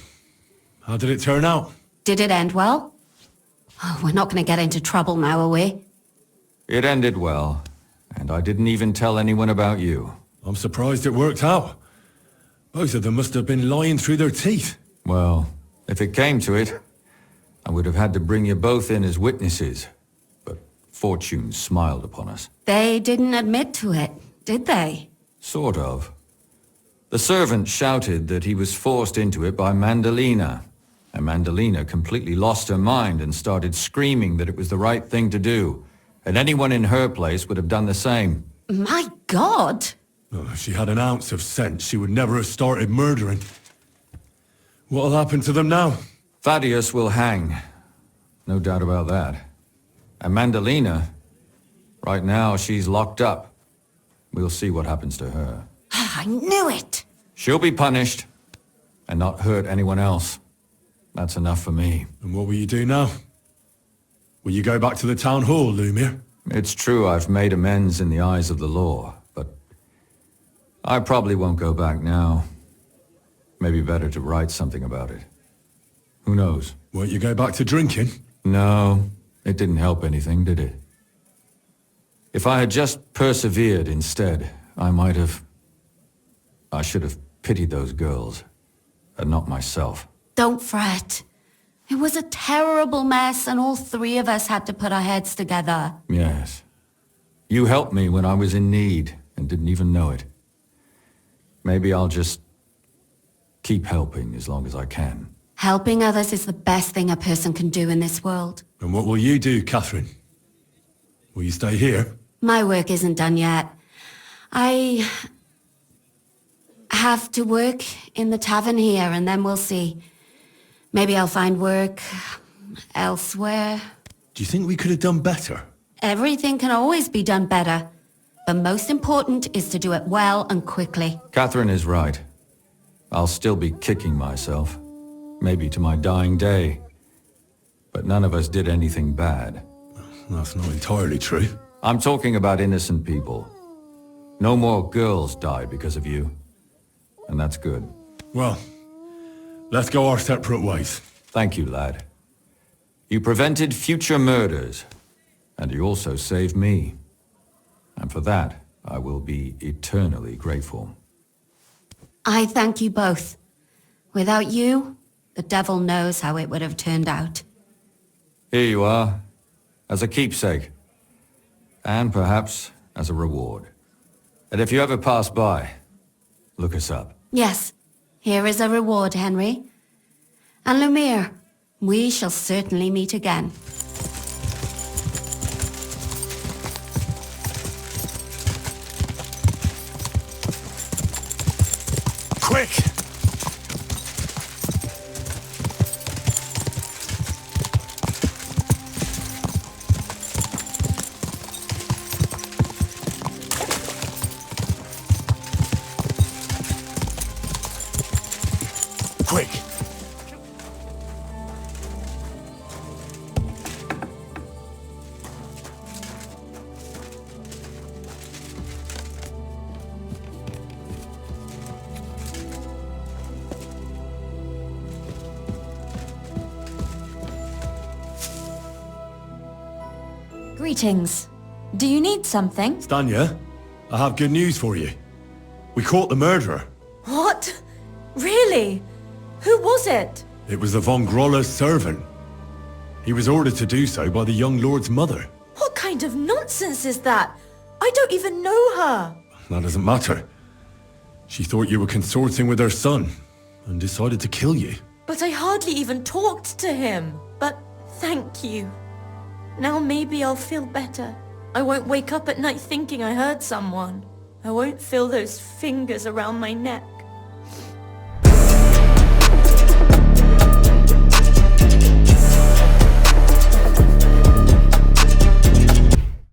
How did it turn out? Did it end well? Oh, we're not going to get into trouble now, are we? It ended well, and I didn't even tell anyone about you. I'm surprised it worked out. Both of them must have been lying through their teeth. Well, if it came to it, I would have had to bring you both in as witnesses. But fortune smiled upon us. They didn't admit to it, did they? Sort of. The servant shouted that he was forced into it by Mandalina. And Mandalina completely lost her mind and started screaming that it was the right thing to do. And anyone in her place would have done the same. My God! Oh, if she had an ounce of sense, she would never have started murdering. What'll happen to them now? Thaddeus will hang. No doubt about that. And Mandalina, right now she's locked up. We'll see what happens to her. I knew it! She'll be punished, and not hurt anyone else. That's enough for me. And what will you do now? Will you go back to the town hall, Lumiere? It's true I've made amends in the eyes of the law, but I probably won't go back now. Maybe better to write something about it. Who knows? Won't you go back to drinking? No, it didn't help anything, did it? If I had just persevered instead, I should have pitied those girls, and not myself. Don't fret. It was a terrible mess and all three of us had to put our heads together. Yes. You helped me when I was in need and didn't even know it. Maybe I'll just keep helping as long as I can. Helping others is the best thing a person can do in this world. And what will you do, Catherine? Will you stay here? My work isn't done yet. I have to work in the tavern here and then we'll see. Maybe I'll find work elsewhere. Do you think we could have done better? Everything can always be done better. The most important is to do it well and quickly. Catherine is right. I'll still be kicking myself. Maybe to my dying day. But none of us did anything bad. That's not entirely true. I'm talking about innocent people. No more girls died because of you. And that's good. Well, let's go our separate ways. Thank you, lad. You prevented future murders. And you also saved me. And for that, I will be eternally grateful. I thank you both. Without you, the devil knows how it would have turned out. Here you are, as a keepsake. And perhaps as a reward. And if you ever pass by, look us up. Yes, here is a reward, Henry. And Lumiere, we shall certainly meet again. Quick! Quick! Greetings. Do you need something? Stanya, I have good news for you. We caught the murderer. What? Really? Who was it? It was the von Groller's servant. He was ordered to do so by the young lord's mother. What kind of nonsense is that? I don't even know her. That doesn't matter. She thought you were consorting with her son and decided to kill you. But I hardly even talked to him. But thank you. Now maybe I'll feel better. I won't wake up at night thinking I hurt someone. I won't feel those fingers around my neck.